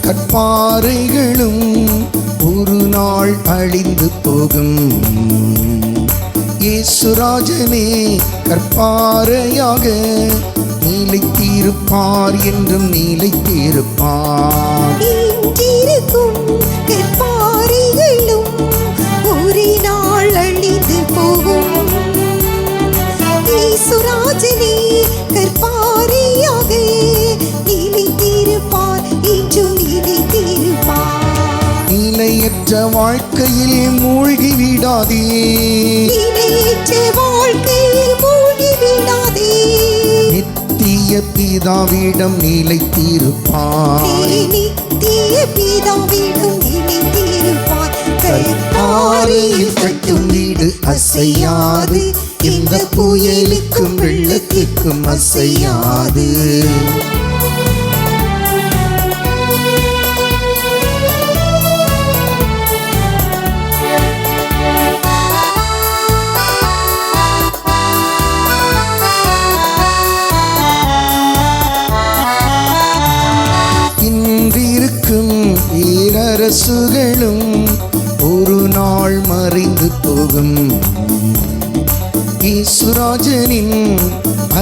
கற்பாறைகளும் ஒரு நாள் அழிந்து போகும். இயேசுராஜனே கற்பாறையாக நிலைத்திருப்பார், என்றும் நிலைத்திருப்பார். இன்றிருக்கும் கற்பாறைகளும் ஒரு நாள் அழிந்து போகும். இயேசுராஜனே கற்பாறையாக நிலைத்திருப்பார், என்றும் நிலைத்திருப்பார். நிலையற்ற வாழ்க்கையில் மூழ்கி விடாதே, நிலையற்ற வாழ்க்கையில் மூழ்கி விடாதே. நித்திய பிதாவிடம் நிலைத்திருப்பார், நித்திய பிதாவிடம் நிலைத்திருப்பார். கற்பாறையில் கட்டும் வீடு அசையாது, இந்த புயலுக்கும் வெள்ளத்துக்கும் அசையாது. இன்றிருக்கும் பேரரசுகளும் ஒரு நாள் மறைந்து போகும். இயேசுராஜனின்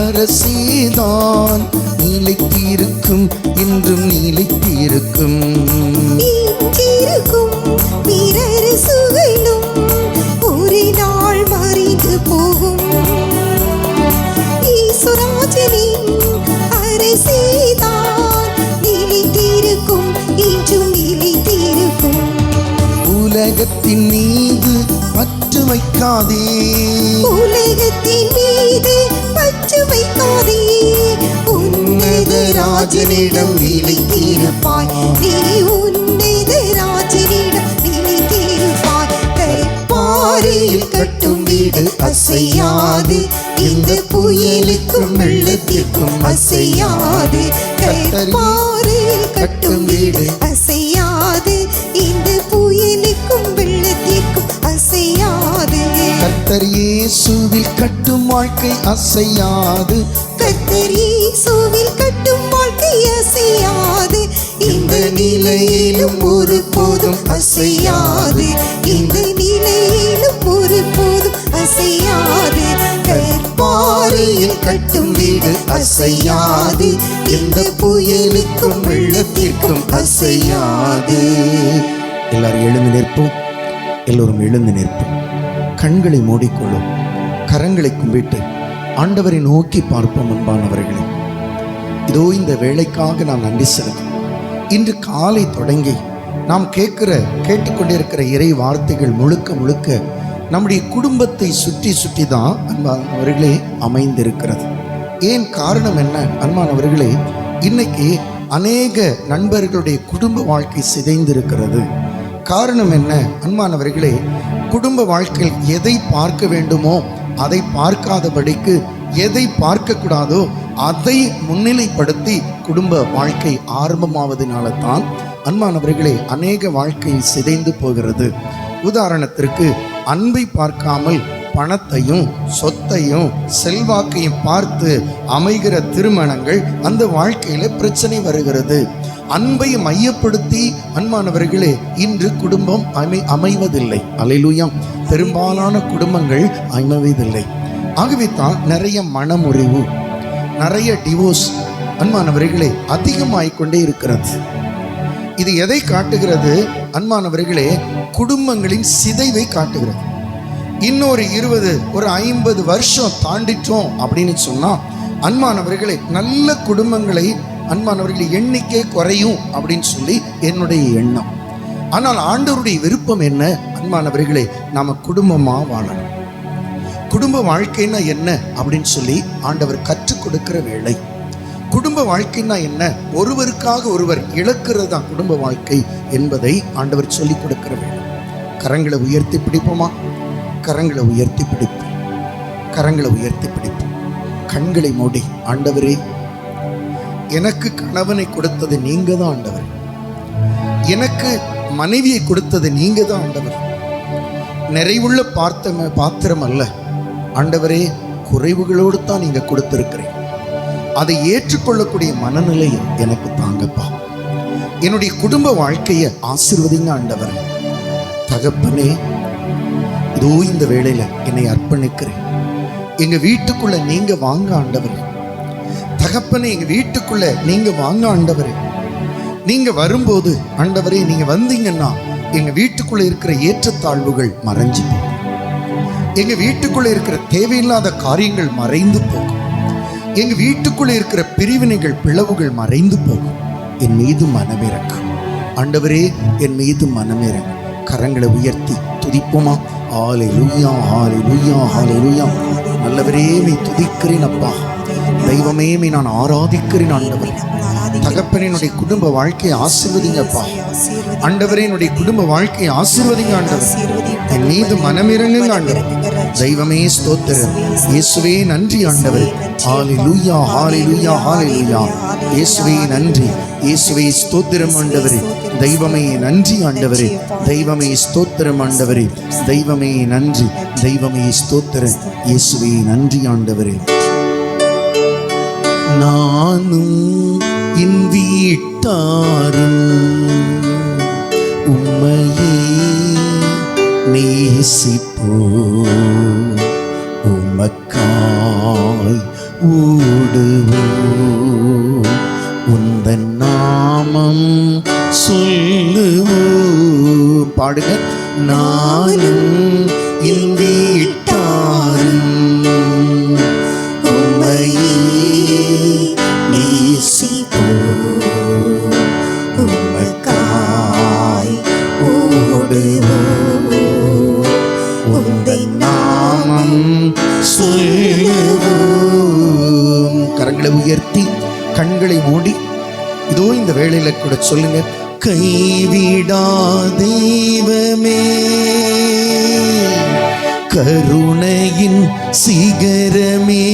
அரசேதான் நிலைத்திருக்கும், என்றும் நிலைத்திருக்கும். இன்றிருக்கும் பேரரசுகளும் ஒரு நாள் மறைந்து போகும். இயேசுராஜனின் அரசேதான் நிலைத்திருக்கும், என்றும் நிலைத்திருக்கும். உலகத்தின் மீது பற்று வைக்காதே, உலகத்தின் மீது பற்று வைக்காதே. உன்னத ராஜனிடம் நிலைத்திருப்பாய், நீ உன்னத ராஜனிடம் நிலைத்திருப்பாய். கற்பாறையில் கட்டும் வீடு அசையாது, இந்த புயலுக்கும் வெள்ளத்திற்கும் அசையாது. கற்பாறையில் கட்டும் வீடு அசையாது, இந்த புயலுக்கும் வெள்ளத்திற்கும் அசையாது. கர்த்தர் இயேசுவில் கட்டும் வாழ்க்கை அசையாது, கர்த்தர் இயேசுவில் கட்டும் வாழ்க்கை அசையாது. இந்த நிலையிலும் ஒருபோதும் அசையாது, இந்த நிலையிலும் ஒருபோதும் அசையாது. கற்பாறையில் கட்டும் வீடு அசையாது, இந்த புயலுக்கும் வெள்ளத்திற்கும் அசையாது. எல்லாரும் எழுந்து நிற்போம், எல்லோரும் எழுந்து நிற்போம். கண்களை மூடிக்கொள்ளும், கரங்களை கும்பிட்டு ஆண்டவரை நோக்கி பார்ப்போம். அன்பானவர்களே, இதோ இந்த வேளைக்காக நாம் நன்றி செலுத்தும். இன்று காலை தொடங்கி நாம் கேட்டுக்கொண்டிருக்கிற இறை வார்த்தைகள் முழுக்க முழுக்க நம்முடைய குடும்பத்தை சுற்றி சுற்றி தான் அன்பானவர்களே அமைந்திருக்கிறது. ஏன் காரணம் என்ன அன்பானவர்களே? இன்னைக்கு அநேக நண்பர்களுடைய குடும்ப வாழ்க்கை சிதைந்திருக்கிறது. காரணம் என்ன அன்பானவர்களே? குடும்ப வாழ்க்கையில் எதை பார்க்க வேண்டுமோ அதை பார்க்காதபடிக்கு, எதை பார்க்கக்கூடாதோ அதை முன்னிலைப்படுத்தி குடும்ப வாழ்க்கை ஆரம்பமாவதனால தான் அன்பானவர்களே அநேக வாழ்க்கை சிதைந்து போகிறது. உதாரணத்திற்கு, அன்பை பார்க்காமல் பணத்தையும் சொத்தையும் செல்வாக்கையும் பார்த்து அமைகிற திருமணங்கள், அந்த வாழ்க்கையில பிரச்சனை வருகிறது. அன்பை மையப்படுத்தி அன்பானவர்களே இன்று குடும்பம் அமைவதில்லை. அல்லேலூயா. பெரும்பாலான குடும்பங்கள் அமைவதில்லை. ஆகவே தான் நிறைய மனமுறிவு, நிறைய டிவோர்ஸ் அன்பானவர்களே அதிகமாகிக்கொண்டே இருக்கிறது. இது எதை காட்டுகிறது அன்பானவர்களே? குடும்பங்களின் சிதைவை காட்டுகிறது. இன்னொரு 20 ஒரு 50 வருஷம் தாண்டிட்டோம் அப்படின்னு சொன்னா அன்பானவர்களே நல்ல குடும்பங்களை அன்பானவர்களை எண்ணிக்கை குறையும் அப்படின்னு சொல்லி என்னுடைய எண்ணம். ஆனால் ஆண்டவருடைய விருப்பம் என்ன அன்பானவர்களே? நாம குடும்பமா வாழணும். குடும்ப வாழ்க்கைன்னா என்ன அப்படின்னு சொல்லி ஆண்டவர் கற்றுக் கொடுக்கிற வேளை. குடும்ப வாழ்க்கைன்னா என்ன? ஒருவருக்காக ஒருவர் இழக்கிறது தான் குடும்ப வாழ்க்கை என்பதை ஆண்டவர் சொல்லிக் கொடுக்கிற வேளை. கரங்களை உயர்த்தி பிடிப்போமா? கரங்களை உயர்த்தி பிடிப்போம். கரங்களை உயர்த்தி பிடிப்போம். கண்களை மூடி, ஆண்டவரே, எனக்கு கணவனை கொடுத்தது நீங்க தான் ஆண்டவர். எனக்கு மனைவியை கொடுத்தது நீங்க தான் ஆண்டவர். நிறைவுள்ள பாத்திரம் அல்ல ஆண்டவரே, குறைவுகளோடு தான் நீங்க கொடுத்திருக்கிறீங்க. அதை ஏற்றுக்கொள்ளக்கூடிய மனநிலை எனக்கு தாங்கப்பா. என்னுடைய குடும்ப வாழ்க்கையை ஆசீர்வதிங்க ஆண்டவர். தகப்பனே, இதோ இந்த வேளையில என்னை அர்ப்பணிக்கிறேன். எங்க வீட்டுக்குள்ள நீங்க வாங்க ஆண்டவர். தகப்பனே, எங்க வீட்டுக்குள்ள நீங்க வாங்க ஆண்டவரே. நீங்க வரும்போது ஆண்டவரே, நீங்க வந்தீங்கன்னா எங்க வீட்டுக்குள்ள இருக்கிற ஏற்றத்தாழ்வுகள் மறைஞ்சு போகும். எங்க வீட்டுக்குள்ள இருக்கிற தேவையில்லாத காரியங்கள் மறைந்து போகும். எங்க வீட்டுக்குள்ள இருக்கிற பிரிவினைகள், பிளவுகள் மறைந்து போகும். என் மீது மனமிறங்கும் ஆண்டவரே, என் மீது மனமிறங்கும். கரங்களை உயர்த்தி துதிப்போமா? ஹல்லேலூயா, ஹல்லேலூயா, ஹல்லேலூயா. நல்லவரே, நீ துதிக்கிறேன் அப்பா. தெய்வமே, நான் ஆராதிக்கிறேன் ஆண்டவரே. தகப்பனே, என்னுடைய குடும்ப வாழ்க்கையை ஆசீர்வதிங்கப்பா. ஆண்டவரே, என்னுடைய குடும்ப வாழ்க்கையை ஆசீர்வதிங்க ஆண்டவர். என் மீது மனமிறங்குங்க ஆண்டவர். தெய்வமே ஸ்தோத்திரம். இயேசுவே நன்றி ஆண்டவர். ஹல்லேலூயா, ஹல்லேலூயா, ஹல்லேலூயா. இயேசுவே நன்றி. இயேசுவே ஸ்தோத்திரம் ஆண்டவரே. தெய்வமே நன்றி ஆண்டவரே. தெய்வமே ஸ்தோத்திரம் ஆண்டவரே. தெய்வமே நன்றி. தெய்வமே ஸ்தோத்திரம். இயேசுவே நன்றி ஆண்டவரே. நானும் என் வீட்டாரும் உம்மையே நேசிப்போ, உமக்காய் ஓடுவோ, உந்தன் நாமம் சொல்லுவோ. பாடுங்க. நானும் என் வீட்டாரும் உம்மையே நேசிப்போ, உமக்காய் ஓடுவோ, உந்தன் நாமம் சொல்லுவோம். கரங்களை உயர்த்தி கண்களை மூடி இதோ இந்த வேளையில கூட சொல்லுங்க. கைவிடா தெய்வமே, கருணையின் சிகரமே,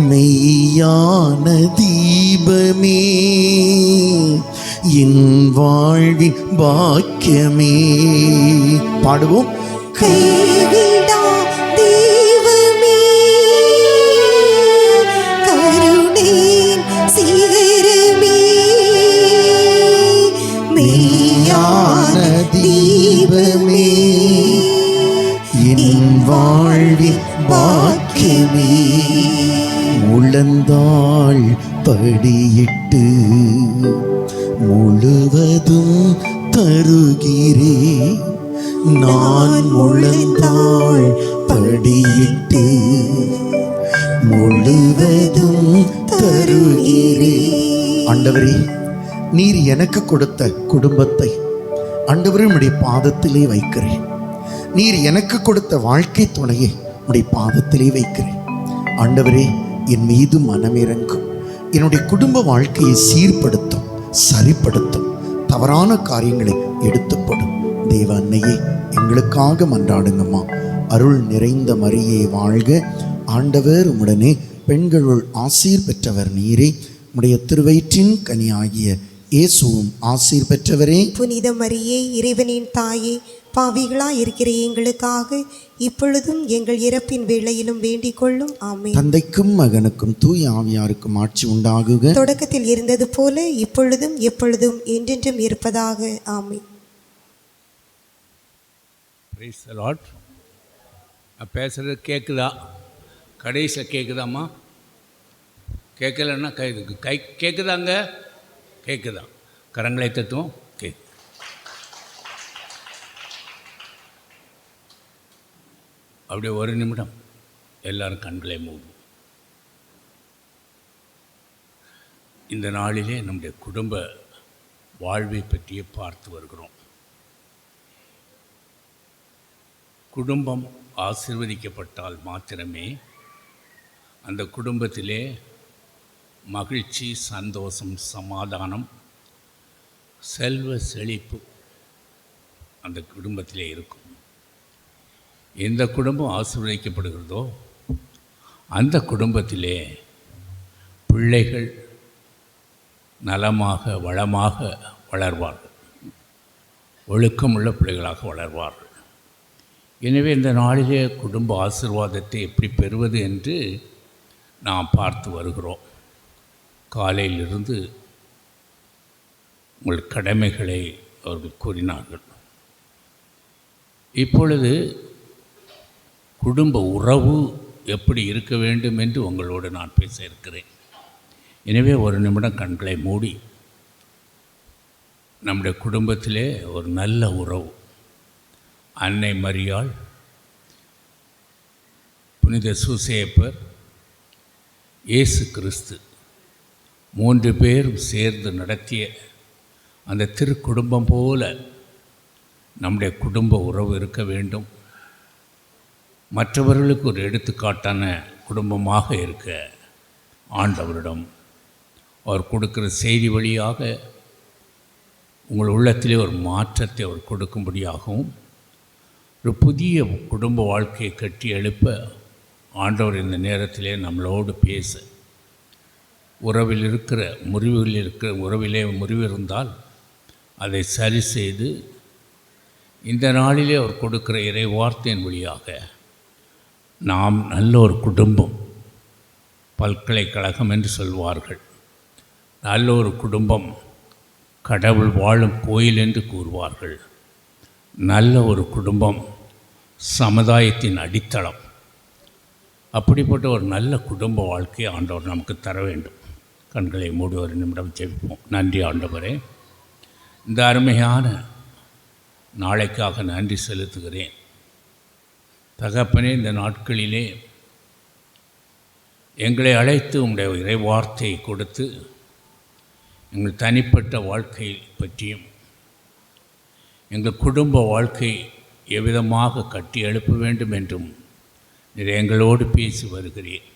மெய்யான தீபமே, என் வாழ்வின் பாக்கியமே. பாடுவோம். கைவிடா தெய்வமே, கருணையின் சிகரமே, மெய்யான தீபமே, என் வாழ்வின் பாக்கியமே. முழந்தாள் படியிட்டு முழுவதும் தருகிறே, நான் முழந்தாள் படியிட்டு முழுவதும் தருகிறே. ஆண்டவரே, நீர் எனக்கு கொடுத்த குடும்பத்தை ஆண்டவரே உம்முடைய பாதத்திலே வைக்கிறேன். நீர் எனக்கு கொடுத்த வாழ்க்கை துணையை உம்முடைய பாதத்திலே வைக்கிறேன். ஆண்டவரே, என் மீது மனமிறங்கும். என்னுடைய குடும்ப வாழ்க்கையை சீர்படுத்தும், சரிப்படுத்தும். தவறான காரியங்களை எடுத்துப்படும். தேவ அன்னையே, எங்களுக்காக மன்றாடுங்கம்மா. அருள் நிறைந்த மரியே வாழ்க, ஆண்டவர் உம்முடனே, பெண்களுள் ஆசீர் பெற்றவர் நீரே, உம்முடைய திருவயிற்றின் கனியாகிய இயேசுவும் ஆசீர் பெற்றவரே. புனித மரியே, இறைவனின் தாயே, பாவிகளாய் இருக்கிற எங்களுக்காக இப்பொழுதும் எங்கள் இறப்பின் வேளையிலும் வேண்டிக் கொள்ளும். ஆமென். தந்தைக்கும் மகனுக்கும் தூய ஆவியாருக்கும் ஆட்சி உண்டாகுக. தொடக்கத்தில் இருந்தது போல இப்பொழுதும் எப்பொழுதும் என்றென்றும் இருப்பதாக. ஆமென். Praise the lord. நான் பேசுகிறது கேட்குதா? கடைசியில் கேட்குதாம்மா? கேட்கலன்னா கை கேட்குதாங்க? கேட்குதா? கரங்களை தத்துவோம். அப்படியே ஒரு நிமிடம் எல்லாரும் கண்களை மூடும். இந்த நாளிலே நம்முடைய குடும்ப வாழ்வை பற்றியே பார்த்து வருகிறோம். குடும்பம் ஆசீர்வதிக்கப்பட்டால் மாத்திரமே அந்த குடும்பத்திலே மகிழ்ச்சி, சந்தோஷம், சமாதானம், செல்வ செழிப்பு அந்த குடும்பத்திலே இருக்கும். எந்த குடும்பம் ஆசீர்வதிக்கப்படுகிறதோ அந்த குடும்பத்திலே பிள்ளைகள் நலமாக, வளமாக வளர்வார்கள். ஒழுக்கமுள்ள பிள்ளைகளாக வளர்வார்கள். எனவே இந்த நாளிலே குடும்ப ஆசீர்வாதத்தை எப்படி பெறுவது என்று நாம் பார்த்து வருகிறோம். காலையிலிருந்து உங்கள் கடமைகளை அவர்கள் கூறினார்கள். இப்பொழுது குடும்ப உறவு எப்படி இருக்க வேண்டும் என்று உங்களோடு நான் பேச இருக்கிறேன். எனவே ஒரு நிமிடம் கண்களை மூடி நம்முடைய குடும்பத்திலே ஒரு நல்ல உறவு, அன்னை மரியாள், புனித சூசேப்பர், இயேசு கிறிஸ்து 3 பேரும் சேர்ந்து நடத்திய அந்த திருக்குடும்பம் போல நம்முடைய குடும்ப உறவு இருக்க வேண்டும். மற்றவர்களுக்கு ஒரு எடுத்துக்காட்டான குடும்பமாக இருக்க ஆண்டவரிடம் அவர் கொடுக்கிற செய்தி வழியாக உங்கள் உள்ளத்திலே ஒரு மாற்றத்தை அவர் கொடுக்கும்படியாகவும் ஒரு புதிய குடும்ப வாழ்க்கையை கட்டி எழுப்ப ஆண்டவர் இந்த நேரத்திலே நம்மளோடு பேச, உறவில் இருக்கிற உறவிலே முறிவு இருந்தால் அதை சரி செய்து இந்த நாளிலே அவர் கொடுக்கிற இறை வார்த்தையின் வழியாக நாம் நல்ல ஒரு குடும்பம், பல்கலைக்கழகம் என்று சொல்வார்கள், நல்ல ஒரு குடும்பம் கடவுள் வாழும் கோயில் என்று கூறுவார்கள், நல்ல ஒரு குடும்பம் சமுதாயத்தின் அடித்தளம். அப்படிப்பட்ட ஒரு நல்ல குடும்ப வாழ்க்கையை ஆண்டவர் நமக்கு தர வேண்டும். கண்களை மூடி ஒரு நிமிடம் ஜெபிப்போம். நன்றி ஆண்டவரே, இந்த அருமையான நாளைக்காக நன்றி செலுத்துகிறேன். தகப்பனே, இந்த நாட்களிலே எங்களை அழைத்து உங்களுடைய இறை வார்த்தையை கொடுத்து எங்கள் தனிப்பட்ட வாழ்க்கை பற்றியும் எங்கள் குடும்ப வாழ்க்கை எவ்விதமாக கட்டி எழுப்ப வேண்டும் என்றும் நீர் எங்களோடு பேசி வருகிறீர்.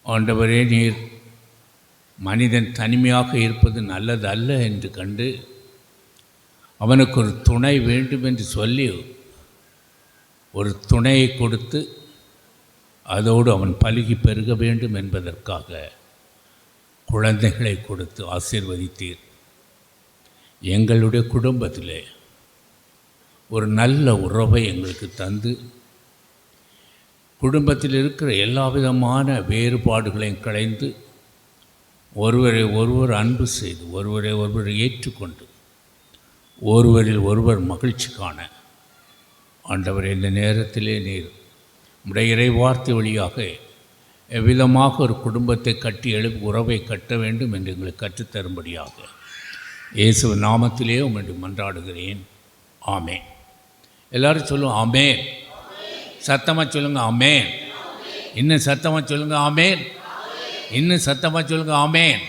ஆண்டவரே, நீர் மனிதன் தனிமையாக இருப்பது நல்லது அல்ல என்று கண்டு அவனுக்கு ஒரு துணை வேண்டும் என்று சொல்லி ஒரு துணையை கொடுத்து அதோடு அவன் பலுகி பெருக வேண்டும் என்பதற்காக குழந்தைகளை கொடுத்து ஆசீர்வதித்தீர். எங்களுடைய குடும்பத்திலே ஒரு நல்ல உறவை எங்களுக்கு தந்து குடும்பத்தில் இருக்கிற எல்லா விதமான வேறுபாடுகளையும் களைந்து ஒருவரை ஒருவர் அன்பு செய்து ஒருவரை ஒருவர் ஏற்றுக்கொண்டு ஒருவரில் ஒருவர் மகிழ்ச்சி காண ஆண்டவர் இந்த நேரத்திலே நீர் உடைய இறை வார்த்தை வழியாக எவ்விதமாக ஒரு குடும்பத்தை கட்டி எழுப்பி உறவை கட்ட வேண்டும் என்று எங்களுக்கு கற்றுத்தரும்படியாக இயேசு நாமத்திலே உம்மை மன்றாடுகிறேன். ஆமேன். எல்லாரும் சொல்லுவோம் ஆமேன். சத்தமாக சொல்லுங்க ஆமேன். இன்னும் சத்தமாக சொல்லுங்க ஆமேன். இன்னும் சத்தமாக சொல்லுங்க ஆமேன்.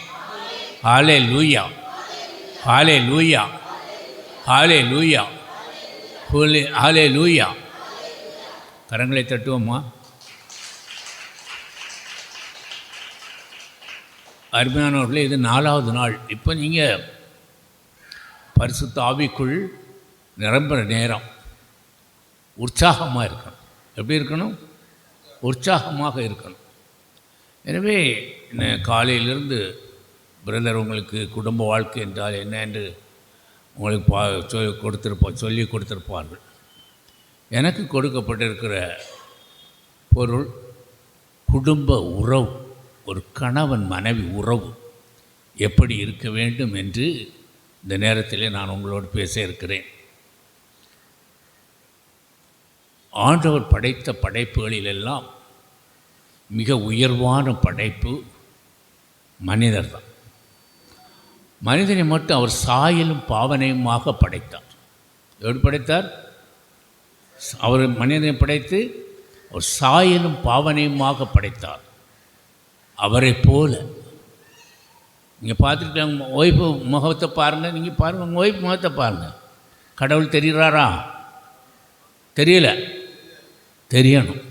ஹாலே லூயா, ஹாலே லூயா, ஹாலே லூயா, ஹாலே லூயா. கரங்களை தட்டுவோம்மா. அருமையானவர்களே, இது 4வது நாள். இப்போ நீங்கள் பரிசுத்த ஆவிக்குள் நிரம்புகிற நேரம். உற்சாகமாக இருக்கணும். எப்படி இருக்கணும்? உற்சாகமாக இருக்கணும். எனவே காலையிலிருந்து பிரதர் உங்களுக்கு குடும்ப வாழ்க்கை என்றால் என்ன என்று உங்களுக்கு சொல்லி கொடுத்திருப்பார்கள். எனக்கு கொடுக்கப்பட்டிருக்கிற பொருள் குடும்ப உறவு, ஒரு கணவன் மனைவி உறவு எப்படி இருக்க வேண்டும் என்று இந்த நேரத்திலே நான் உங்களோடு பேச இருக்கிறேன். ஆண்டவர் படைத்த படைப்புகளிலெல்லாம் மிக உயர்வான படைப்பு மனிதர் தான். மனிதனை மட்டும் அவர் சாயலும் பாவனையுமாக படைத்தார். எப்படி படைத்தார்? அவர் மனிதனை படைத்து அவர் சாயலும் பாவனையுமாக படைத்தார். அவரை போல நீங்கள் பார்த்துக்கிட்டு உங்கள் ஒய்ஃபு முகத்தை பாருங்கள். நீங்கள் பாருங்கள், உங்கள் ஒய்ஃப் முகத்தை பாருங்கள். கடவுள் தெரிகிறாரா? தெரியல, தெரியணும்.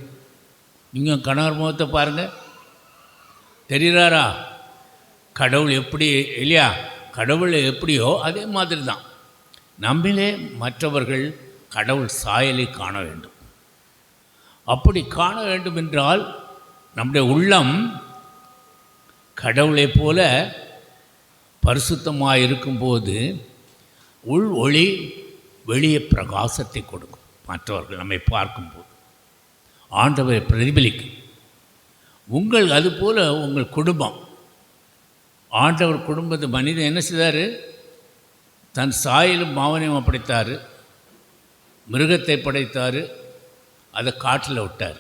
நீங்கள் கணவர் முகத்தை பாருங்கள், தெரிகிறாரா? கடவுள் எப்படி இல்லையா? கடவுள் எப்படியோ அதே மாதிரி தான் நம்மளே மற்றவர்கள் கடவுள் சாயலை காண வேண்டும். அப்படி காண வேண்டும் என்றால் நம்முடைய உள்ளம் கடவுளை போல பரிசுத்தமாக இருக்கும்போது உள் ஒளி வெளியே பிரகாசத்தை கொடுக்கும். மற்றவர்கள் நம்மை பார்க்கும்போது ஆண்டவரை பிரதிபலிக்கும். அதுபோல் உங்கள் குடும்பம் ஆண்டவர் குடும்பத்து மனிதன் என்ன செய்தார்? தன் சாயலும் பாவனையும் படைத்தார், மிருகத்தை படைத்தார், அதை காட்டில் விட்டார்.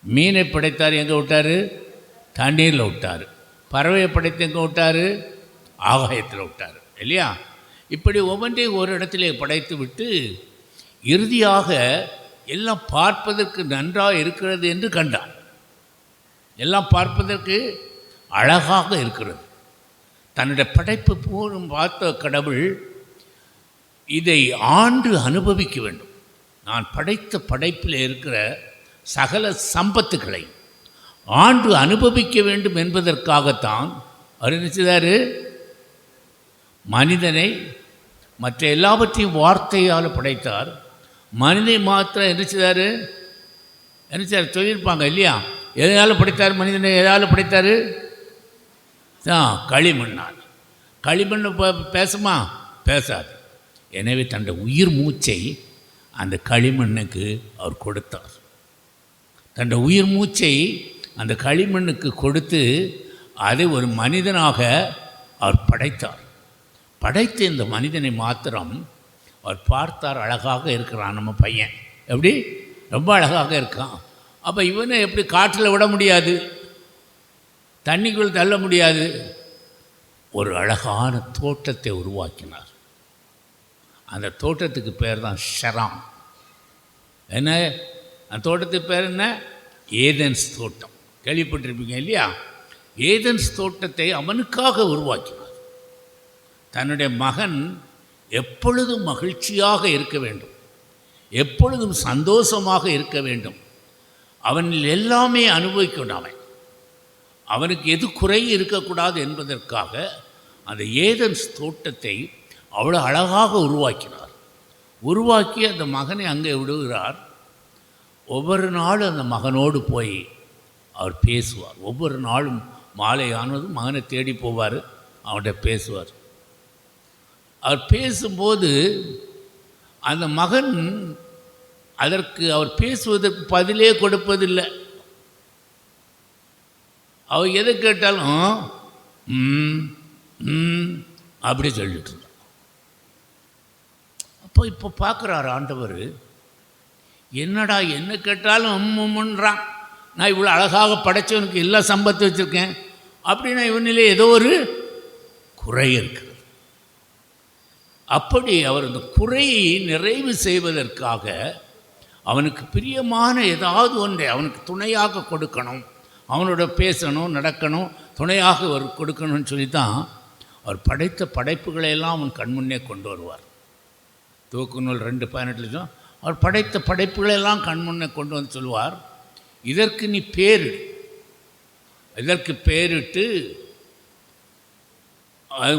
மீனை படைத்தார், எங்கே விட்டார்? தண்ணீரில் விட்டார். பறவையை படைத்து எங்கே விட்டார்? ஆகாயத்தில் விட்டார் இல்லையா? இப்படி ஒவ்வொன்றையும் ஒரு இடத்திலே படைத்து விட்டு இறுதியாக எல்லாம் பார்ப்பதற்கு நன்றாக இருக்கிறது என்று கண்டார். எல்லாம் பார்ப்பதற்கு அழகாக இருக்கிறது. தன்னுடைய படைப்பு பூர்வம் பார்த்த கடவுள் இதை ஆண்டு அனுபவிக்க வேண்டும். நான் படைத்த படைப்பில் இருக்கிற சகல சம்பத்துக்களை ஆண்டு அனுபவிக்க வேண்டும் என்பதற்காகத்தான் அவர் என்ன செய்தார்? மனிதனை மற்ற எல்லாவற்றையும் வார்த்தையால் படைத்தார். மனிதனை மாத்திரம் என்ன செய்தார்? என்ன செய்தார்? சொல்லியிருப்பாங்க இல்லையா? எதனால் படைத்தார்? மனிதனை எதால் படைத்தார்? களிமண்ணால். களிமண் பேசுமா? பேசாது. எனவே தன்னுடைய உயிர் மூச்சை அந்த களிமண்ணுக்கு அவர் கொடுத்தார். தன்னுடைய உயிர் மூச்சை அந்த களிமண்ணுக்கு கொடுத்து அதை ஒரு மனிதனாக அவர் படைத்தார். படைத்த இந்த மனிதனை மாத்திரம் அவர் பார்த்தார், அழகாக இருக்கிறான் நம்ம பையன். எப்படி? ரொம்ப அழகாக இருக்கான். அப்போ இவனை எப்படி காற்றில் விட முடியாது, தண்ணிக்குள் தள்ள முடியாது. ஒரு அழகான தோட்டத்தை உருவாக்கினார். அந்த தோட்டத்துக்கு பேர் தான் ஷராம். என்ன அந்த தோட்டத்துக்கு பேர் என்ன? ஏதென்ஸ் தோட்டம். கேள்விப்பட்டிருப்பீங்க இல்லையா? ஏதென்ஸ் தோட்டத்தை அவனுக்காக உருவாக்கினார். தன்னுடைய மகன் எப்பொழுதும் மகிழ்ச்சியாக இருக்க வேண்டும், எப்பொழுதும் சந்தோஷமாக இருக்க வேண்டும், அவனில் எல்லாமே அனுபவிக்கணும், அவனுக்கு எது குறை இருக்கக்கூடாது என்பதற்காக அந்த ஏதென்ஸ் தோட்டத்தை அவ்வளோ அழகாக உருவாக்கினார். உருவாக்கி அந்த மகனை அங்கே விடுகிறார். ஒவ்வொரு நாளும் அந்த மகனோடு போய் அவர் பேசுவார். ஒவ்வொரு நாளும் மாலை ஆனதும் மகனை தேடி போவார், அவன்கிட்ட பேசுவார். அவர் பேசும்போது அந்த மகன் அதற்கு அவர் பேசுவதற்கு பதிலே கொடுப்பதில்லை. அவர் எதை கேட்டாலும் அப்படி சொல்லிட்டு இருந்தான். அப்போ இப்போ பார்க்குறாரு ஆண்டவர், என்னடா என்ன கேட்டாலும் அம்முன்றான், நான் இவ்வளோ அழகாக படைச்சவனுக்கு எல்லா சம்பத்து வச்சுருக்கேன், அப்படின்னா இவனிலே ஏதோ ஒரு குறை இருக்குது. அப்படி அவர் அந்த குறையை நிறைவு செய்வதற்காக அவனுக்கு பிரியமான ஏதாவது ஒன்றை அவனுக்கு துணையாக கொடுக்கணும், அவனோட பேசணும், நடக்கணும், துணையாக அவர் கொடுக்கணும்னு சொல்லி தான் அவர் படைத்த படைப்புகளையெல்லாம் அவன் கண்முன்னே கொண்டு வருவார். தூக்குநூல் 2:18 அவர் படைத்த படைப்புகளெல்லாம் கண்முன்னே கொண்டு வந்து சொல்லுவார், இதற்கு நீ பேரிடு, இதற்கு பேரிட்டு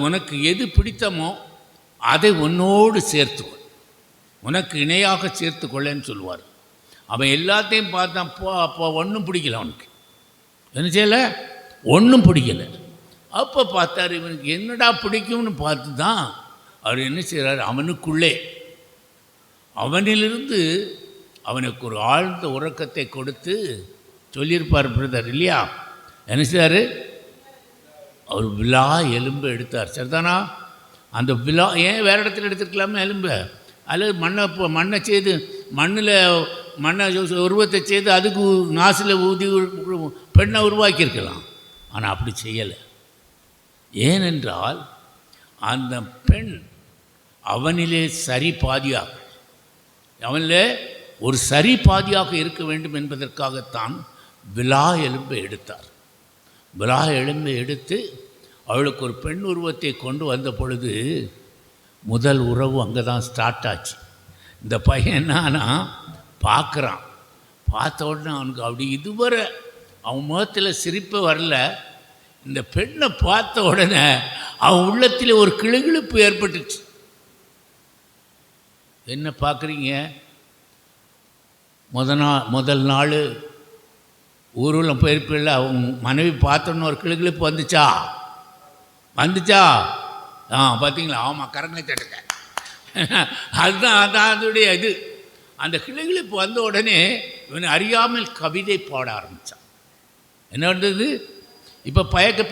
உனக்கு எது பிடித்தமோ அதை உன்னோடு சேர்த்துக்கொள், உனக்கு இணையாக சேர்த்துக்கொள்ளேன்னு சொல்லுவார். அவன் எல்லாத்தையும் பார்த்தான். அப்போ ஒன்றும் பிடிக்கல, அவனுக்கு என்ன செய்யலை, ஒன்றும் பிடிக்கலை. அப்போ பார்த்தார், இவனுக்கு என்னடா பிடிக்கும்னு பார்த்து தான் அவர் என்ன செய்கிறார், அவனுக்குள்ளே அவனிலிருந்து அவனுக்கு ஒரு ஆழ்ந்த உறக்கத்தை கொடுத்து சொல்லியிருப்பார் பிரதர் இல்லையா? என்ன செய்தார், அவர் விழா எலும்பு எடுத்தார். சரிதானா? அந்த விழா ஏன் வேறு இடத்துல எடுத்துருக்கலாமே எலும்பு, அல்லது மண்ணை செய்து மண்ணை உருவத்தை செய்து அதுக்கு நாசில் ஊதி பெண்ணை உருவாக்கியிருக்கலாம். ஆனால் அப்படி செய்யலை. ஏனென்றால் அந்த பெண் அவனிலே சரி பாதியாக, அவனிலே ஒரு சரி பாதியாக இருக்க வேண்டும் என்பதற்காகத்தான் விழா எலும்பை எடுத்தார். விழா எலும்பை எடுத்து அவளுக்கு ஒரு பெண் உருவத்தை கொண்டு வந்த பொழுது முதல் உறவு அங்கே தான் ஸ்டார்ட் ஆச்சு. இந்த பையன் என்னன்னா பார்க்குறான், பார்த்த உடனே அவனுக்கு அப்படி இதுவரை அவன் முகத்தில் சிரிப்பு வரல. இந்த பெண்ணை பார்த்த உடனே அவன் உள்ளத்தில் ஒரு கிளுகிழுப்பு ஏற்பட்டுச்சு. என்ன பார்க்குறீங்க, முதல் நாள் ஊரில் போயிருப்பில்ல, அவங்க மனைவி பார்த்தோன்னு ஒரு கிளுகிழுப்பு வந்துச்சா? பார்த்தீங்களா? ஆமாம், கரங்களை தட்டுங்க. அதுதான் அதனுடைய இது. அந்த கிளுகிழுப்பு வந்த உடனே இவன் அறியாமல் கவிதை பாட ஆரம்பித்தான். என்ன வந்தது? இப்போ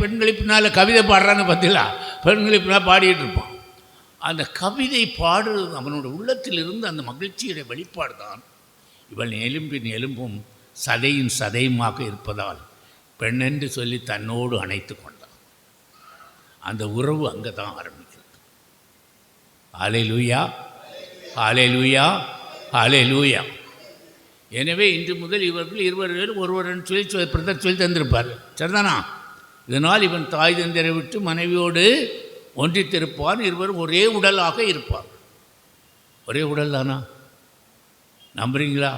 பெண்களை பின்னால் கவிதை பாடுறான்னு பார்த்தீங்களா? பெண்களை பின்னால் பாடிட்டு இருப்பான். அந்த கவிதை பாடுறது அவனோட உள்ளத்திலிருந்து அந்த மகிழ்ச்சியுடைய வெளிப்பாடு தான். இவள் எலும்பின் எலும்பும் சதையின் சதையுமாக இருப்பதால் பெண்ணென்று சொல்லி தன்னோடு அணைத்து கொண்டான். அந்த உறவு அங்கே தான் ஆரம்பிக்கிறது. ஹல்லேலூயா, ஹல்லேலூயா, ஹல்லேலூயா. எனவே இன்று முதல் இவர்கள் இருவரும் ஒருவரன் சொல்லி பிரதர் சொல்லி தந்திருப்பார், சரிதானா? இதனால் இவன் தாய் தந்தரை விட்டு மனைவியோடு ஒன்றித்திருப்பான், இருவரும் ஒரே உடலாக இருப்பார். ஒரே உடல் தானா? நம்புறீங்களா?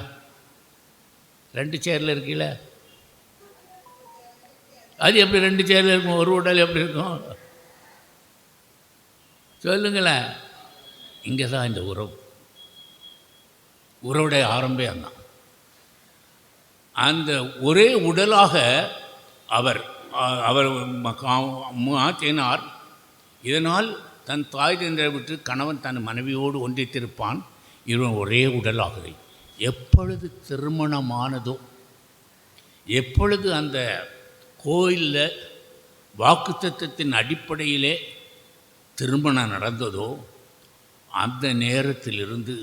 2 சேரில் இருக்கீங்கள, அது எப்படி 2 சேரில் இருக்கும்? ஒரு உடல் எப்படி இருக்கும் சொல்லுங்களேன். இங்கே தான் இந்த உறவுடைய ஆரம்பம் தான். அந்த ஒரே உடலாக அவர் மாற்றினார். இதனால் தன் தாய் தந்தையை விட்டு கணவன் தன் மனைவியோடு ஒன்றித்திருப்பான், இவன் ஒரே உடலாக. எப்பொழுது திருமணமானதோ, எப்பொழுது அந்த கோயிலில் வாக்குத்தத்தத்தின் அடிப்படையிலே திருமணம் நடந்ததோ அந்த நேரத்திலிருந்து